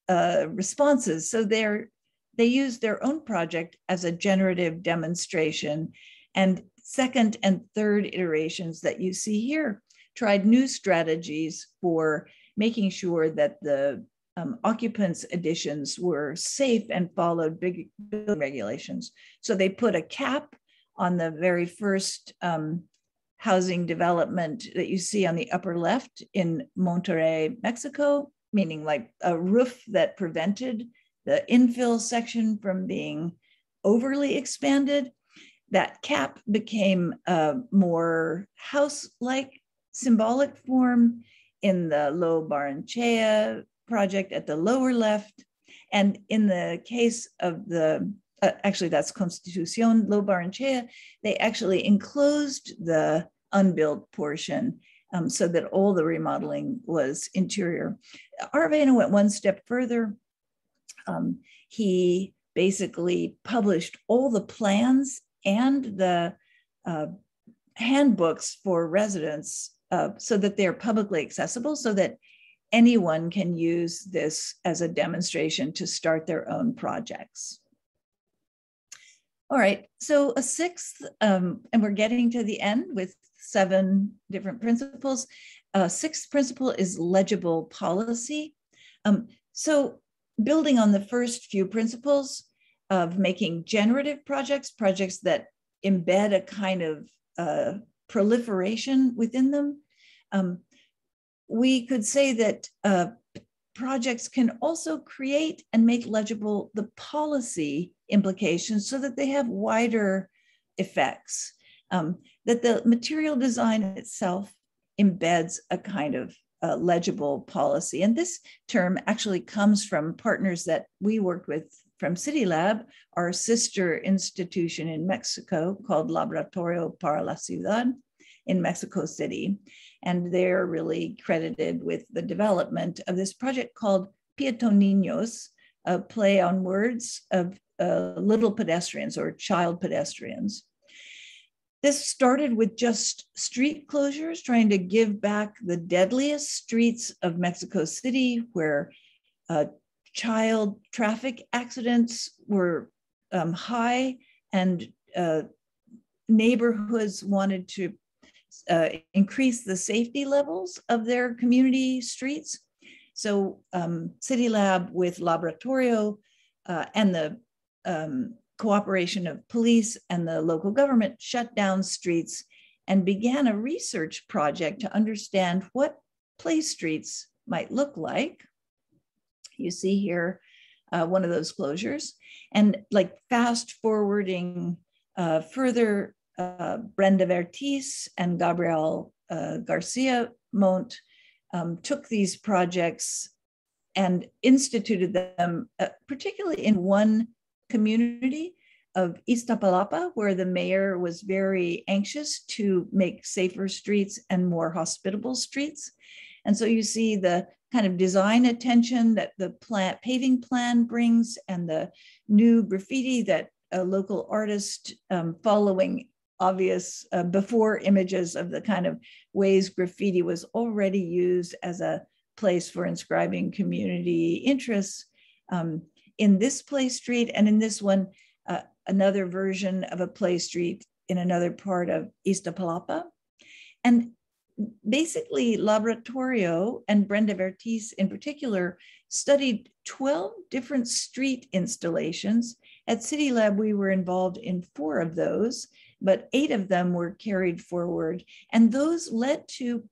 responses. So they used their own project as a generative demonstration, and second and third iterations that you see here tried new strategies for making sure that the occupants' additions were safe and followed big building regulations. So they put a cap on the very first housing development that you see on the upper left in Monterrey, Mexico, meaning like a roof that prevented the infill section from being overly expanded. That cap became a more house-like symbolic form in the Lo Barrenechea project at the lower left. And in the case of the, actually that's Constitución Lo Barrenechea, they actually enclosed the unbuilt portion so that all the remodeling was interior. Aravena went one step further. He basically published all the plans and the handbooks for residents so that they're publicly accessible, so that anyone can use this as a demonstration to start their own projects. All right, so a sixth, and we're getting to the end with 7 different principles. Sixth principle is legible policy. So building on the first few principles of making generative projects, projects that embed a kind of proliferation within them, we could say that projects can also create and make legible the policy implications so that they have wider effects, that the material design itself embeds a kind of legible policy. And this term actually comes from partners that we worked with from cityLAB, our sister institution in Mexico called Laboratorio para la Ciudad in Mexico City. And they're really credited with the development of this project called Pietoninos, a play on words of little pedestrians or child pedestrians. This started with just street closures, trying to give back the deadliest streets of Mexico City, where child traffic accidents were high, and neighborhoods wanted to increase the safety levels of their community streets. So cityLAB with Laboratorio and the cooperation of police and the local government shut down streets and began a research project to understand what place streets might look like. You see here one of those closures. And like fast forwarding further, Brenda Vertiz and Gabriel Garcia Montt took these projects and instituted them, particularly in one community of Iztapalapa, where the mayor was very anxious to make safer streets and more hospitable streets. And so you see the kind of design attention that the paving plan brings, and the new graffiti that a local artist following obvious before images of the kind of ways graffiti was already used as a place for inscribing community interests in this play street, and in this one, another version of a play street in another part of Iztapalapa. And basically, Laboratorio and Brenda Vertiz in particular studied 12 different street installations. At cityLAB, we were involved in 4 of those, but 8 of them were carried forward. And those led to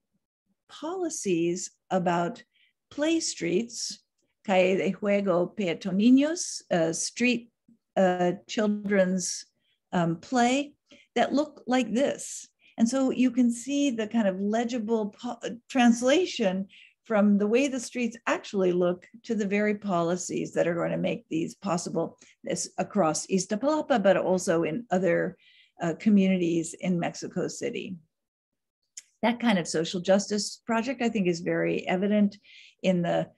policies about play streets, Calle de Juego Peatoninos, street children's play, that look like this. And so you can see the kind of legible translation from the way the streets actually look to the very policies that are going to make these possible, this across Iztapalapa, but also in other communities in Mexico City. That kind of social justice project, I think, is very evident in the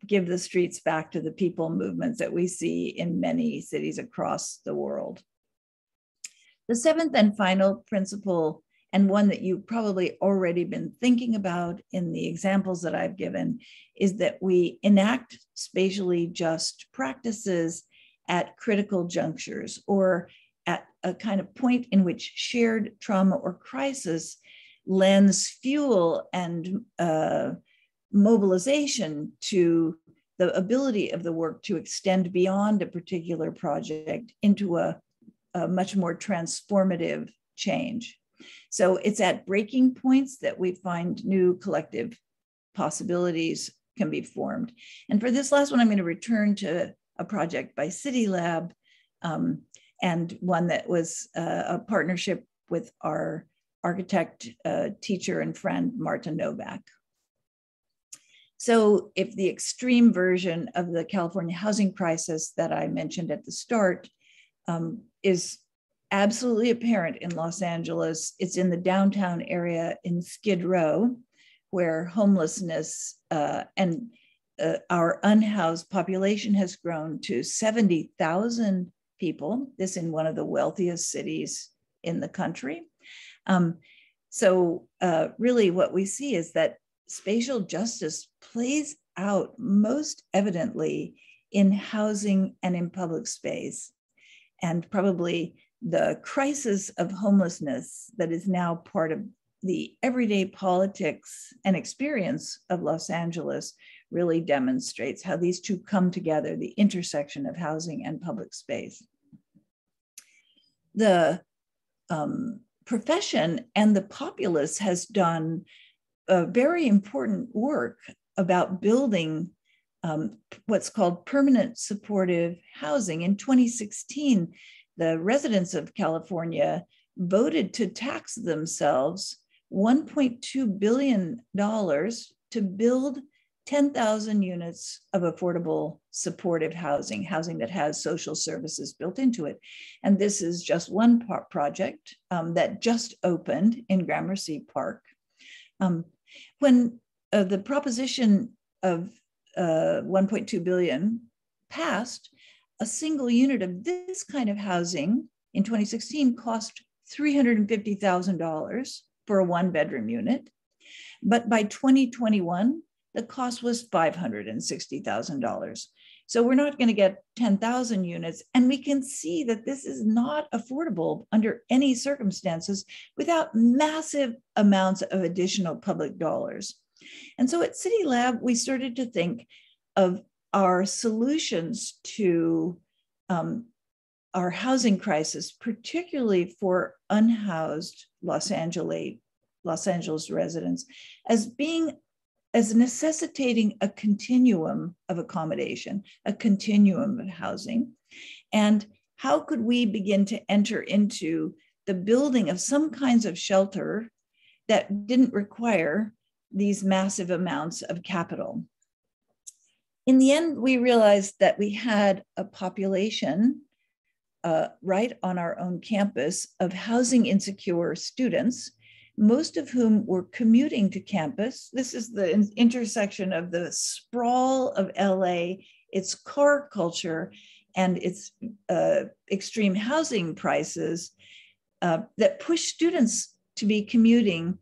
give the streets back to the people movements that we see in many cities across the world. The 7th and final principle, and one that you've probably already been thinking about in the examples that I've given, is that we enact spatially just practices at critical junctures, or at a kind of point in which shared trauma or crisis lends fuel and mobilization to the ability of the work to extend beyond a particular project into a much more transformative change. So it's at breaking points that we find new collective possibilities can be formed. And for this last one, I'm going to return to a project by cityLAB, and one that was a partnership with our architect, teacher, and friend, Marta Novak. So if the extreme version of the California housing crisis that I mentioned at the start is absolutely apparent in Los Angeles, it's in the downtown area in Skid Row, where homelessness and our unhoused population has grown to 70,000 people, this in one of the wealthiest cities in the country. So really what we see is that spatial justice plays out most evidently in housing and in public space. And probably the crisis of homelessness that is now part of the everyday politics and experience of Los Angeles really demonstrates how these two come together, the intersection of housing and public space. The profession and the populace has done a very important work about building what's called permanent supportive housing. In 2016, the residents of California voted to tax themselves $1.2 billion to build 10,000 units of affordable supportive housing, housing that has social services built into it. And this is just one project that just opened in Gramercy Park. When the proposition of 1.2 billion passed, a single unit of this kind of housing in 2016 cost $350,000 for a 1-bedroom unit. But by 2021, the cost was $560,000. So we're not going to get 10,000 units. And we can see that this is not affordable under any circumstances without massive amounts of additional public dollars. And so at cityLAB, we started to think of our solutions to our housing crisis, particularly for unhoused Los Angeles residents, as necessitating a continuum of accommodation, a continuum of housing. And how could we begin to enter into the building of some kinds of shelter that didn't require these massive amounts of capital? In the end, we realized that we had a population right on our own campus of housing insecure students, most of whom were commuting to campus. This is the intersection of the sprawl of LA, its car culture, and its extreme housing prices that push students to be commuting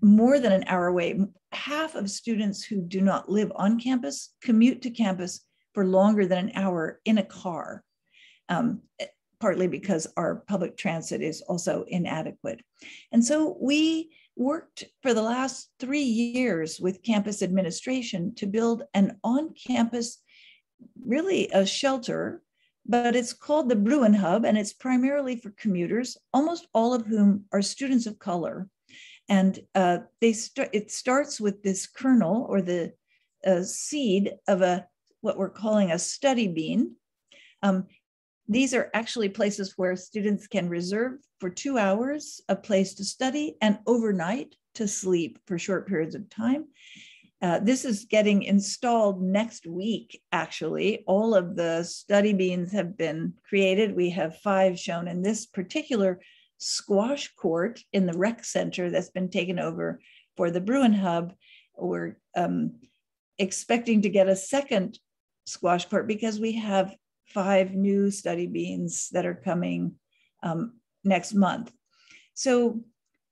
more than an hour away. Half of students who do not live on campus commute to campus for longer than an hour in a car. Partly because our public transit is also inadequate. And so we worked for the last 3 years with campus administration to build an on-campus, really a shelter, but it's called the Bruin Hub, and it's primarily for commuters, almost all of whom are students of color. And it starts with this kernel or the seed of what we're calling a study bean. These are actually places where students can reserve for 2 hours a place to study and overnight to sleep for short periods of time. This is getting installed next week, actually. All of the study beans have been created. We have 5 shown in this particular squash court in the rec center that's been taken over for the Bruin Hub. We're expecting to get a second squash court because we have 5 new study beans that are coming next month. So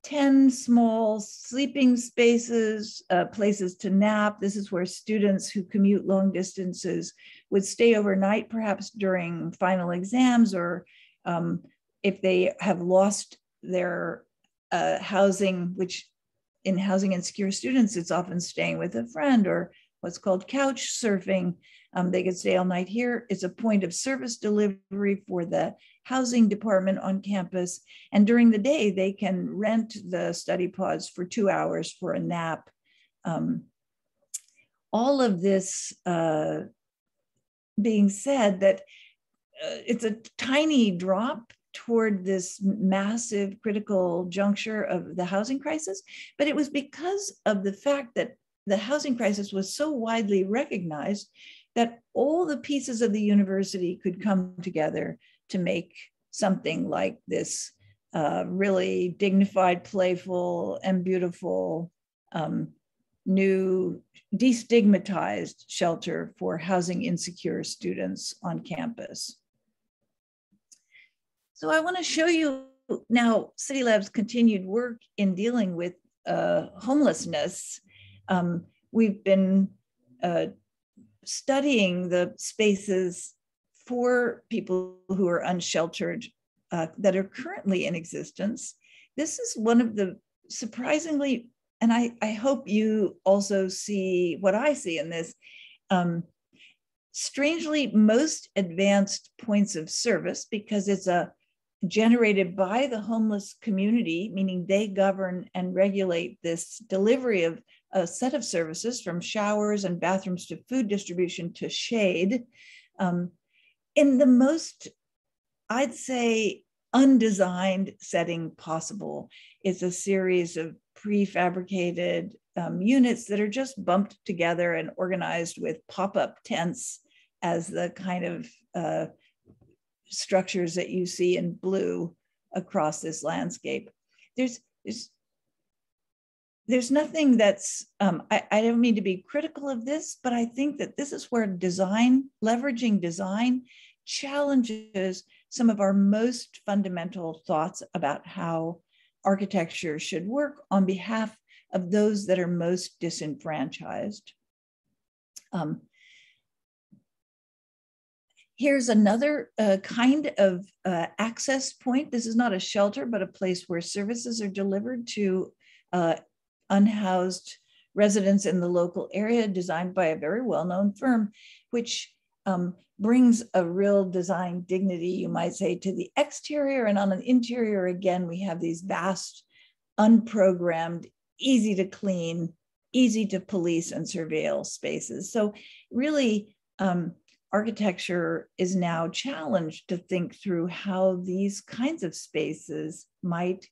10 small sleeping spaces, places to nap. This is where students who commute long distances would stay overnight, perhaps during final exams, or if they have lost their housing, which in housing insecure students, it's often staying with a friend or what's called couch surfing. They could stay all night here. It's a point of service delivery for the housing department on campus. And during the day, they can rent the study pods for 2 hours for a nap. All of this being said, that it's a tiny drop toward this massive critical juncture of the housing crisis, but it was because of the fact that the housing crisis was so widely recognized that all the pieces of the university could come together to make something like this really dignified, playful, and beautiful new destigmatized shelter for housing insecure students on campus. So I want to show you now cityLAB's continued work in dealing with homelessness. We've been studying the spaces for people who are unsheltered that are currently in existence. This is one of the surprisingly, and I hope you also see what I see in this, strangely most advanced points of service, because it's generated by the homeless community, meaning they govern and regulate this delivery of a set of services, from showers and bathrooms to food distribution to shade, in the most, I'd say, undesigned setting possible. It's a series of prefabricated units that are just bumped together and organized with pop-up tents as the kind of structures that you see in blue across this landscape. There's there's nothing that's, I don't mean to be critical of this, but I think that this is where design, leveraging design, challenges some of our most fundamental thoughts about how architecture should work on behalf of those that are most disenfranchised. Here's another kind of access point. This is not a shelter, but a place where services are delivered to unhoused residents in the local area, designed by a very well-known firm, which brings a real design dignity, you might say, to the exterior. And on an interior, again, we have these vast, unprogrammed, easy to clean, easy to police and surveil spaces. So really, architecture is now challenged to think through how these kinds of spaces might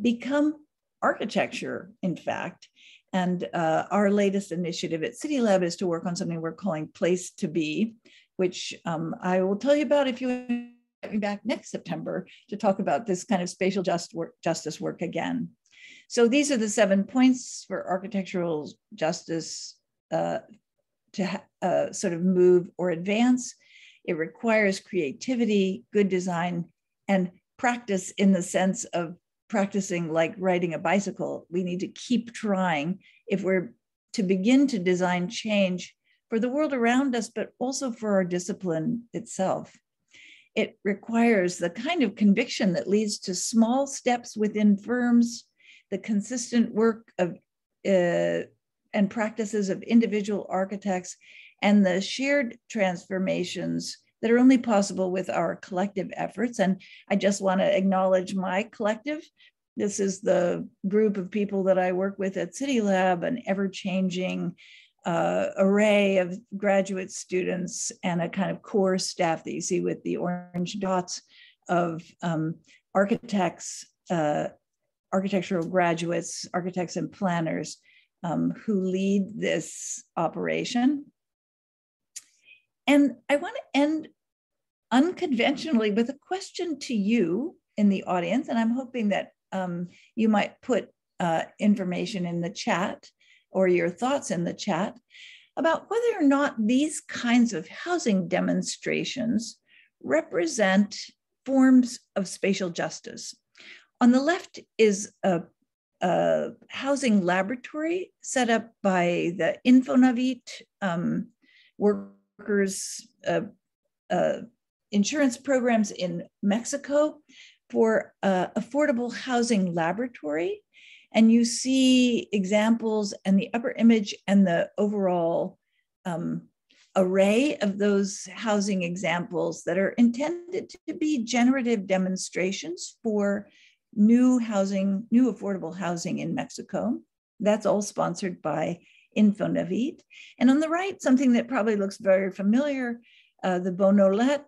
become architecture, in fact. And our latest initiative at cityLAB is to work on something we're calling Place to Be, which I will tell you about if you invite me back next September to talk about this kind of spatial justice work again. So these are the 7 points for architectural justice to sort of move or advance. It requires creativity, good design, and practice in the sense of practicing like riding a bicycle. We need to keep trying if we're to begin to design change for the world around us, but also for our discipline itself. It requires the kind of conviction that leads to small steps within firms, the consistent work of and practices of individual architects, and the shared transformations that are only possible with our collective efforts. And I just want to acknowledge my collective. This is the group of people that I work with at cityLAB, an ever-changing array of graduate students and a kind of core staff that you see with the orange dots of architects, architectural graduates, architects and planners who lead this operation. And I want to end unconventionally with a question to you in the audience, and I'm hoping that you might put information in the chat or your thoughts in the chat about whether or not these kinds of housing demonstrations represent forms of spatial justice. On the left is a housing laboratory set up by the Infonavit workers insurance programs in Mexico for affordable housing laboratory. And you see examples and the upper image and the overall array of those housing examples that are intended to be generative demonstrations for new housing, new affordable housing in Mexico. That's all sponsored by Infonavit. And on the right, something that probably looks very familiar, the Bonolet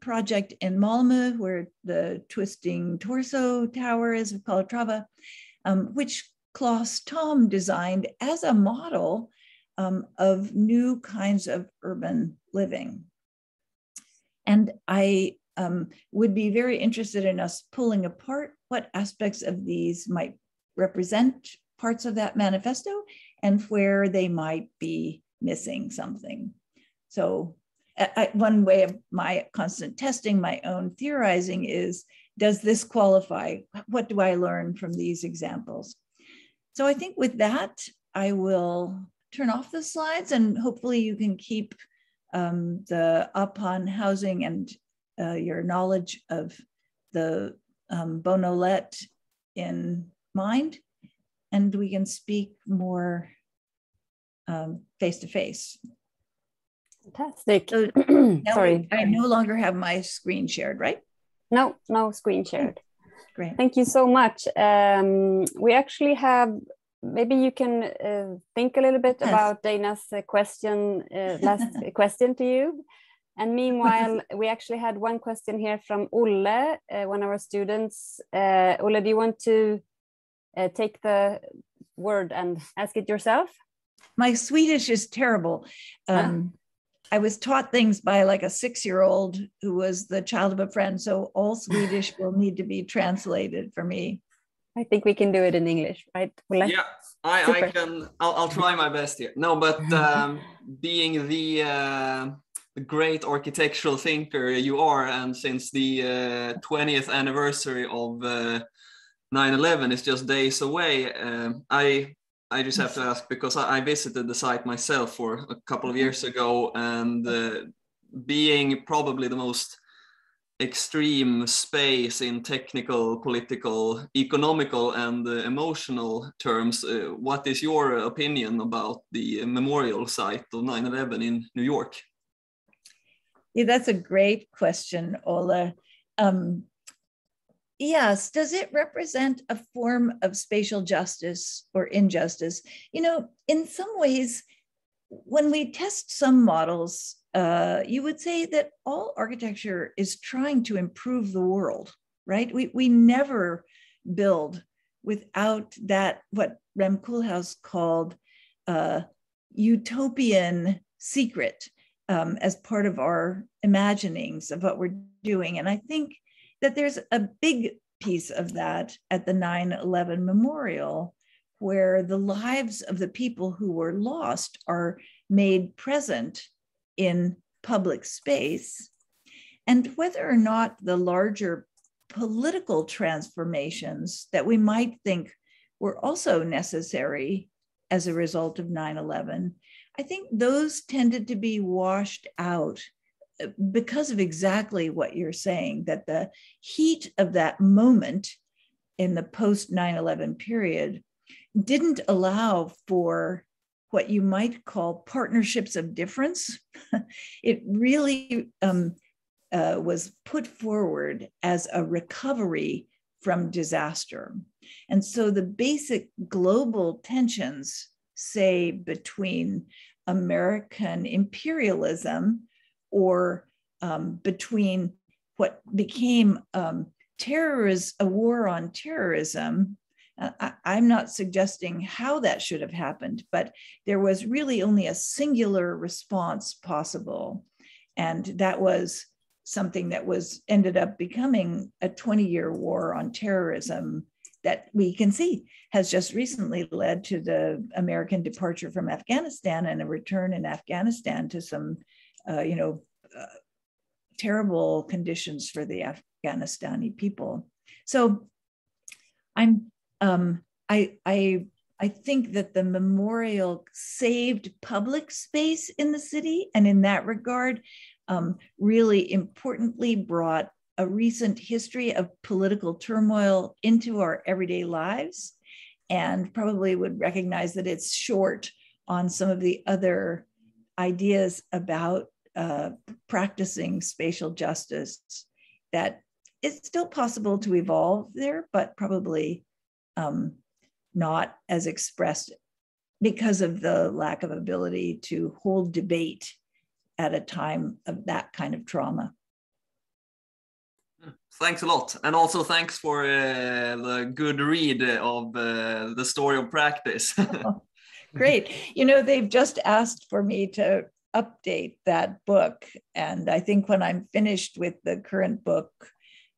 project in Malmö, where the twisting torso tower is of Calatrava, which Klaus Thom designed as a model of new kinds of urban living. And I would be very interested in us pulling apart what aspects of these might represent parts of that manifesto and where they might be missing something. So one way of my constant testing, my own theorizing is, does this qualify? What do I learn from these examples? So I think with that, I will turn off the slides and hopefully you can keep the up on housing and your knowledge of the Bonolet in mind, and we can speak more face to face. Fantastic. So Sorry. I no longer have my screen shared, right? No, no screen shared. Great. Thank you so much. We actually have, maybe you can think a little bit about Dana's question, last question to you. And meanwhile, we actually had one question here from Olle, one of our students. Olle, do you want to take the word and ask it yourself? My Swedish is terrible. I was taught things by like a 6-year-old who was the child of a friend. So all Swedish will need to be translated for me. I think we can do it in English, right? Yeah, I can. I'll try my best here. No, but being the great architectural thinker you are, and since the 20th anniversary of 9/11 is just days away, I just have to ask, because I visited the site myself for a couple of years ago, and being probably the most extreme space in technical, political, economical, and emotional terms, what is your opinion about the memorial site of 9/11 in New York? Yeah, that's a great question, Ola. Yes, does it represent a form of spatial justice or injustice? You know, in some ways, when we test some models, you would say that all architecture is trying to improve the world, right? We never build without that, what Rem Koolhaas called utopian secret as part of our imaginings of what we're doing. And I think that there's a big piece of that at the 9/11 memorial, where the lives of the people who were lost are made present in public space, and whether or not the larger political transformations that we might think were also necessary as a result of 9/11, I think those tended to be washed out because of exactly what you're saying, that the heat of that moment in the post 9/11 period didn't allow for what you might call partnerships of difference. It really was put forward as a recovery from disaster. And so the basic global tensions, say, between American imperialism or between what became a war on terrorism. I'm not suggesting how that should have happened, but there was really only a singular response possible. And that was something that ended up becoming a 20-year war on terrorism that we can see has just recently led to the American departure from Afghanistan and a return in Afghanistan to some terrible conditions for the Afghanistani people. So I think that the memorial saved public space in the city, and in that regard, really importantly brought a recent history of political turmoil into our everyday lives, and probably would recognize that it's short on some of the other ideas about practicing spatial justice, that it's still possible to evolve there, but probably not as expressed because of the lack of ability to hold debate at a time of that kind of trauma. Thanks a lot. And also thanks for the good read of The Story of Practice. Great. You know, they've just asked for me to update that book. And I think when I'm finished with the current book,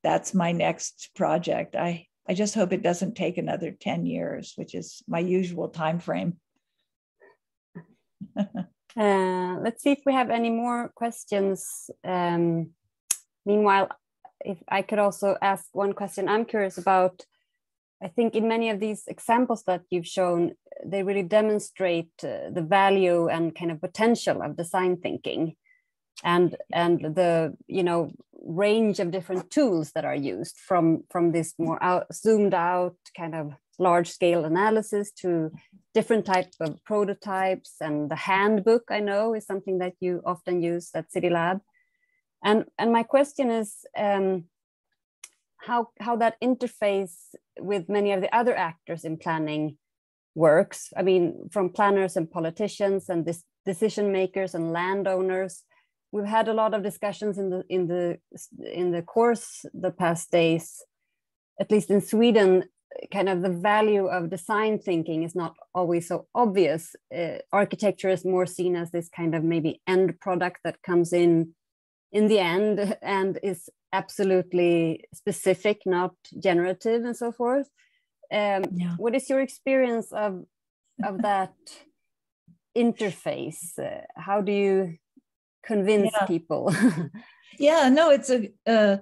that's my next project. I just hope it doesn't take another 10 years, which is my usual time frame. Let's see if we have any more questions. Meanwhile, if I could also ask one question I'm curious about. I think in many of these examples that you've shown, they really demonstrate the value and kind of potential of design thinking, and the range of different tools that are used, from this more zoomed out kind of large scale analysis to different types of prototypes. And the handbook, I know, is something that you often use at cityLAB. And my question is how that interface with many of the other actors in planning works. I mean, from planners and politicians and decision makers and landowners. We've had a lot of discussions in the course the past days, at least in Sweden. Kind of the value of design thinking is not always so obvious. Architecture is more seen as this kind of maybe end product that comes in the end and is absolutely specific, not generative and so forth. What is your experience of that interface? How do you convince people? Yeah, no, it's a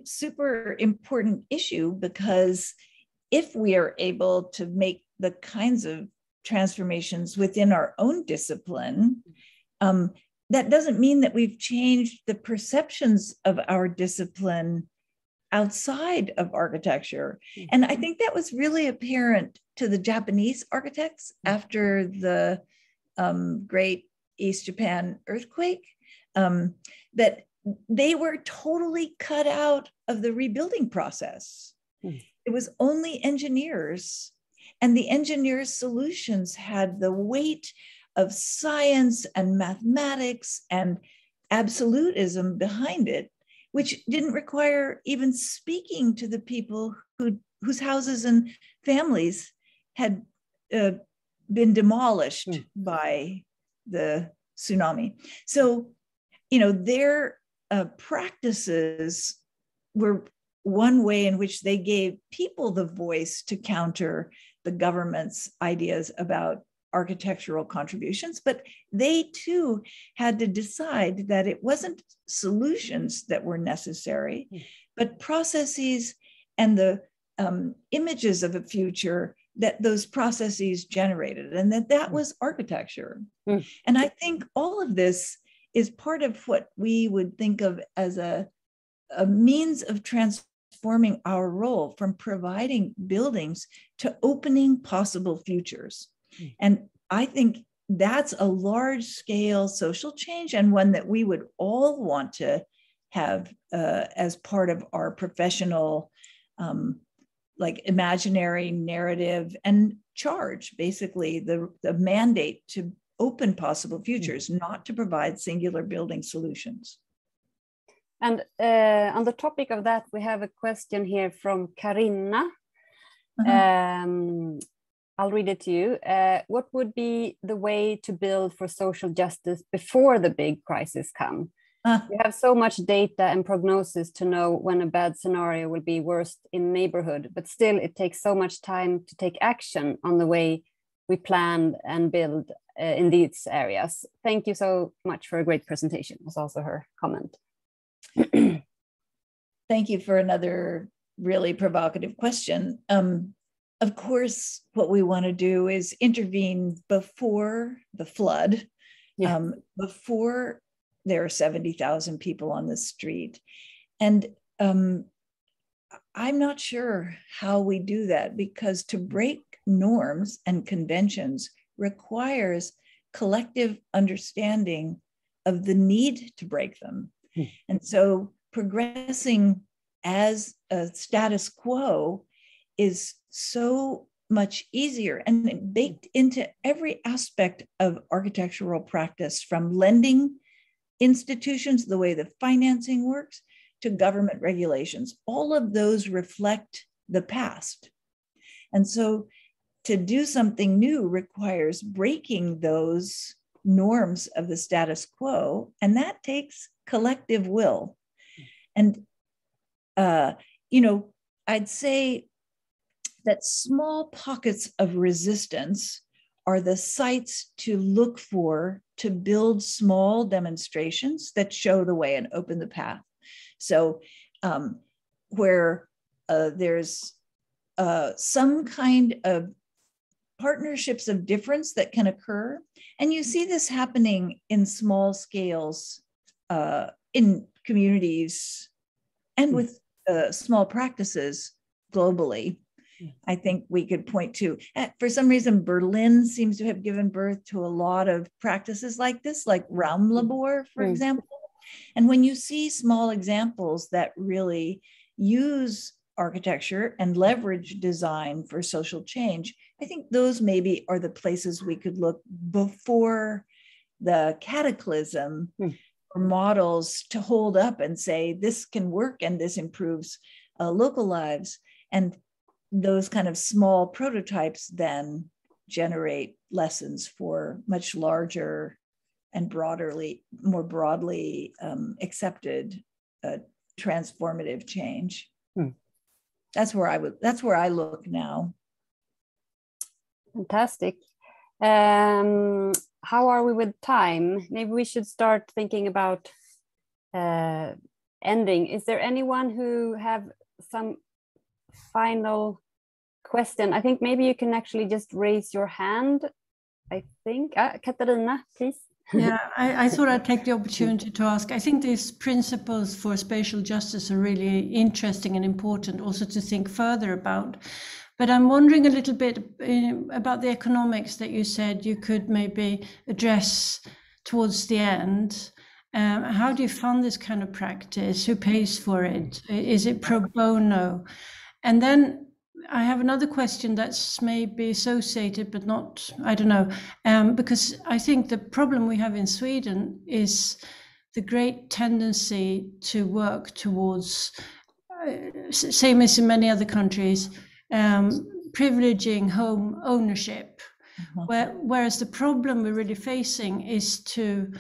super important issue, because if we are able to make the kinds of transformations within our own discipline, that doesn't mean that we've changed the perceptions of our discipline outside of architecture. And I think that was really apparent to the Japanese architects after the great East Japan earthquake, that they were totally cut out of the rebuilding process. It was only engineers, and the engineers' solutions had the weight of science and mathematics and absolutism behind it, which didn't require even speaking to the people whose houses and families had been demolished by the tsunami. So, their practices were one way in which they gave people the voice to counter the government's ideas about architectural contributions, but they too had to decide that it wasn't solutions that were necessary, but processes and the images of a future that those processes generated, and that was architecture. And I think all of this is part of what we would think of as a means of transforming our role from providing buildings to opening possible futures. And I think that's a large scale social change, and one that we would all want to have as part of our professional imaginary narrative and charge, basically the mandate to open possible futures, not to provide singular building solutions. And on the topic of that, we have a question here from Karina. I'll read it to you. What would be the way to build for social justice before the big crisis come? We have so much data and prognosis to know when a bad scenario will be worst in neighborhood, but still it takes so much time to take action on the way we plan and build in these areas. Thank you so much for a great presentation, was also her comment. Thank you for another really provocative question. Of course, what we want to do is intervene before the flood, before there are 70,000 people on the street. And I'm not sure how we do that, because to break norms and conventions requires collective understanding of the need to break them. And so progressing as a status quo is so much easier and baked into every aspect of architectural practice, from lending institutions, the way the financing works, to government regulations. All of those reflect the past. And so to do something new requires breaking those norms of the status quo, and that takes collective will. And, I'd say that small pockets of resistance are the sites to look for to build small demonstrations that show the way and open the path. So where there's some kind of partnerships of difference that can occur. And you see this happening in small scales in communities and with small practices globally. I think we could point to, for some reason, Berlin seems to have given birth to a lot of practices like this, like Raumlabor, for example. And when you see small examples that really use architecture and leverage design for social change, I think those maybe are the places we could look before the cataclysm for models to hold up and say, this can work and this improves local lives. And those kind of small prototypes then generate lessons for much larger and more broadly accepted transformative change. That's where I look now. Fantastic. How are we with time? Maybe we should start thinking about ending. Is there anyone who have some final question? I think maybe you can actually just raise your hand. I think Katarina, please. Yeah, I thought I'd take the opportunity to ask. I think these principles for spatial justice are really interesting and important also to think further about. But I'm wondering a little bit about the economics that you said you could maybe address towards the end. How do you fund this kind of practice? Who pays for it? Is it pro bono? And then I have another question that's maybe associated, but not, I don't know, because I think the problem we have in Sweden is the great tendency to work towards, same as in many other countries, privileging home ownership, whereas the problem we're really facing is to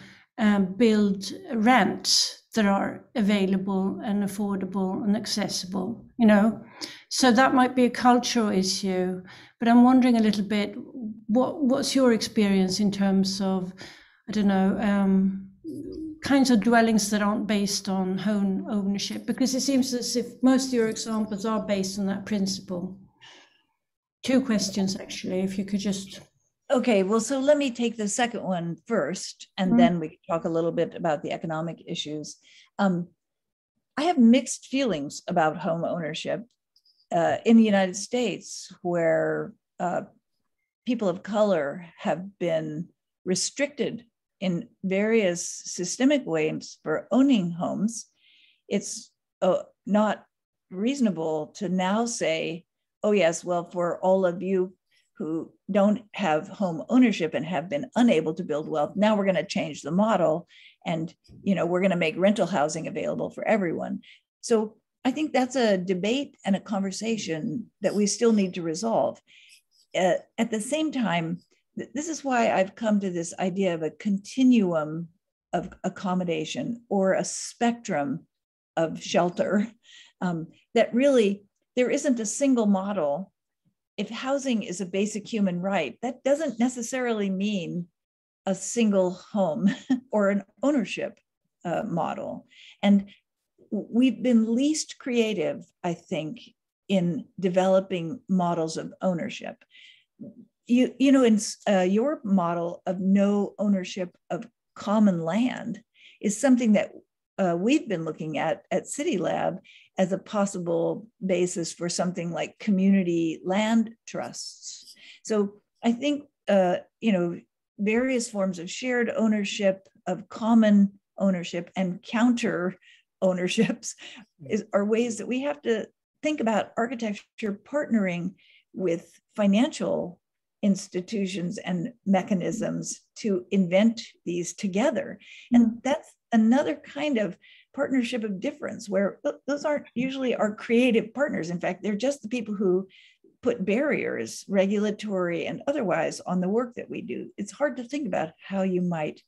build rents that are available and affordable and accessible, you know. So that might be a cultural issue, but I'm wondering a little bit, what's your experience in terms of, I don't know, kinds of dwellings that aren't based on home ownership? Because it seems as if most of your examples are based on that principle. Two questions, actually, if you could just... Okay, well, so let me take the second one first, and then we can talk a little bit about the economic issues. I have mixed feelings about home ownership in the United States, where people of color have been restricted in various systemic ways for owning homes. It's not reasonable to now say, oh yes, well, for all of you who don't have home ownership and have been unable to build wealth, now we're going to change the model, and we're going to make rental housing available for everyone. So I think that's a debate and a conversation that we still need to resolve. At the same time, this is why I've come to this idea of a continuum of accommodation or a spectrum of shelter, that really there isn't a single model. If housing is a basic human right, that doesn't necessarily mean a single home or an ownership model. And we've been least creative, I think, in developing models of ownership. In your model of no ownership of common land is something that we've been looking at cityLAB as a possible basis for something like community land trusts. So I think, various forms of shared ownership, of common ownership, and counter ownerships are ways that we have to think about architecture partnering with financial institutions and mechanisms to invent these together. And that's another kind of partnership of difference, where those aren't usually our creative partners. In fact, they're just the people who put barriers, regulatory and otherwise, on the work that we do. It's hard to think about how you might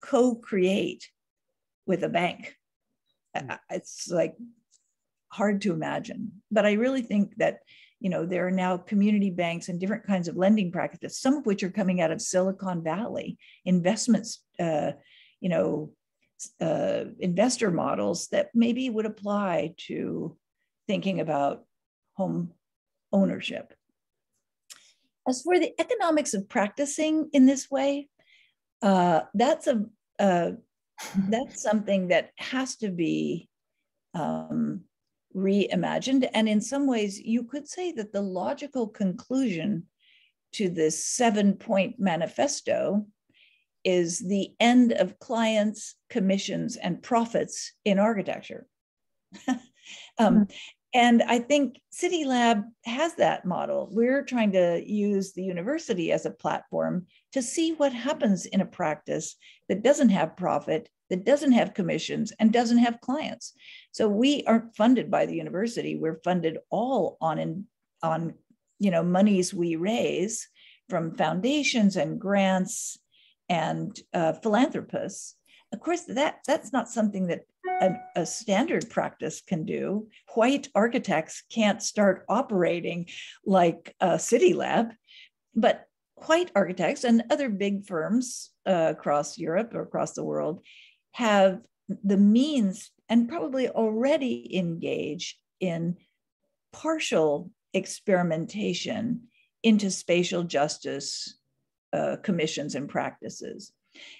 co-create with a bank. It's like hard to imagine. But I really think that there are now community banks and different kinds of lending practices, some of which are coming out of Silicon Valley, investments, investor models that maybe would apply to thinking about home ownership. As for the economics of practicing in this way, that's something that has to be reimagined. And in some ways, you could say that the logical conclusion to this 7-point manifesto is the end of clients, commissions, and profits in architecture. And I think cityLAB has that model. We're trying to use the university as a platform to see what happens in a practice that doesn't have profit, that doesn't have commissions, and doesn't have clients. So we aren't funded by the university. We're funded all on monies we raise from foundations and grants and philanthropists. Of course, that's not something that a standard practice can do. White architects can't start operating like cityLAB, but white architects and other big firms across Europe or across the world have the means and probably already engage in partial experimentation into spatial justice commissions and practices.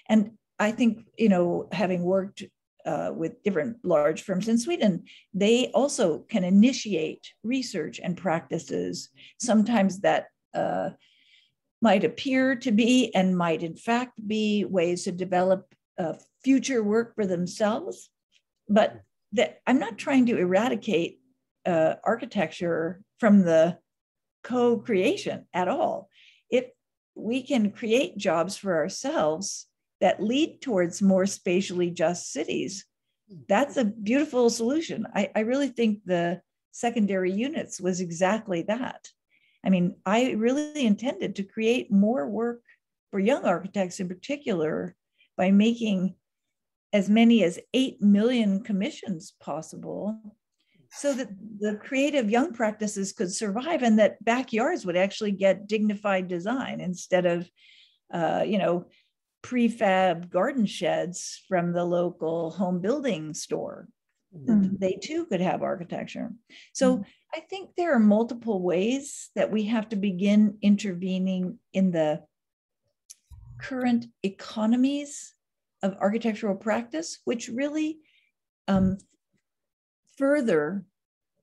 And I think, you know, having worked with different large firms in Sweden, they also can initiate research and practices, sometimes that might appear to be and might in fact be ways to develop future work for themselves. But I'm not trying to eradicate architecture from the co-creation at all. If we can create jobs for ourselves that lead towards more spatially just cities, that's a beautiful solution. I really think the secondary units was exactly that. I mean, I really intended to create more work for young architects in particular by making as many as 8 million commissions possible, so that the creative young practices could survive and that backyards would actually get dignified design instead of, you know, prefab garden sheds from the local home building store. They too could have architecture. So I think there are multiple ways that we have to begin intervening in the current economies of architectural practice, which really further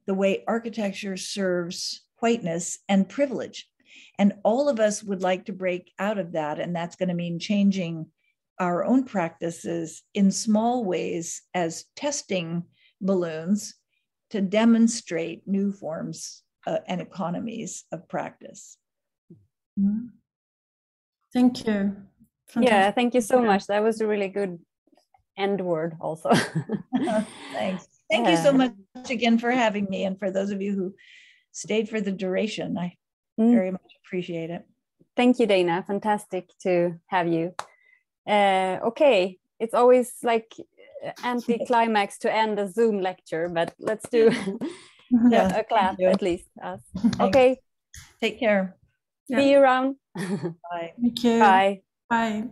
the way architecture serves whiteness and privilege. And all of us would like to break out of that. And that's going to mean changing our own practices in small ways as testing balloons to demonstrate new forms and economies of practice. Thank you. Fantastic. Yeah, thank you so much. That was a really good end word also. Thanks. Thank you so much again for having me, and for those of you who stayed for the duration. I very much appreciate it. Thank you, Dana. Fantastic to have you. Okay, it's always like anti-climax to end a Zoom lecture, but let's do a clap at least. Okay. Take care. See you around. Bye. Thank you. Bye. Bye.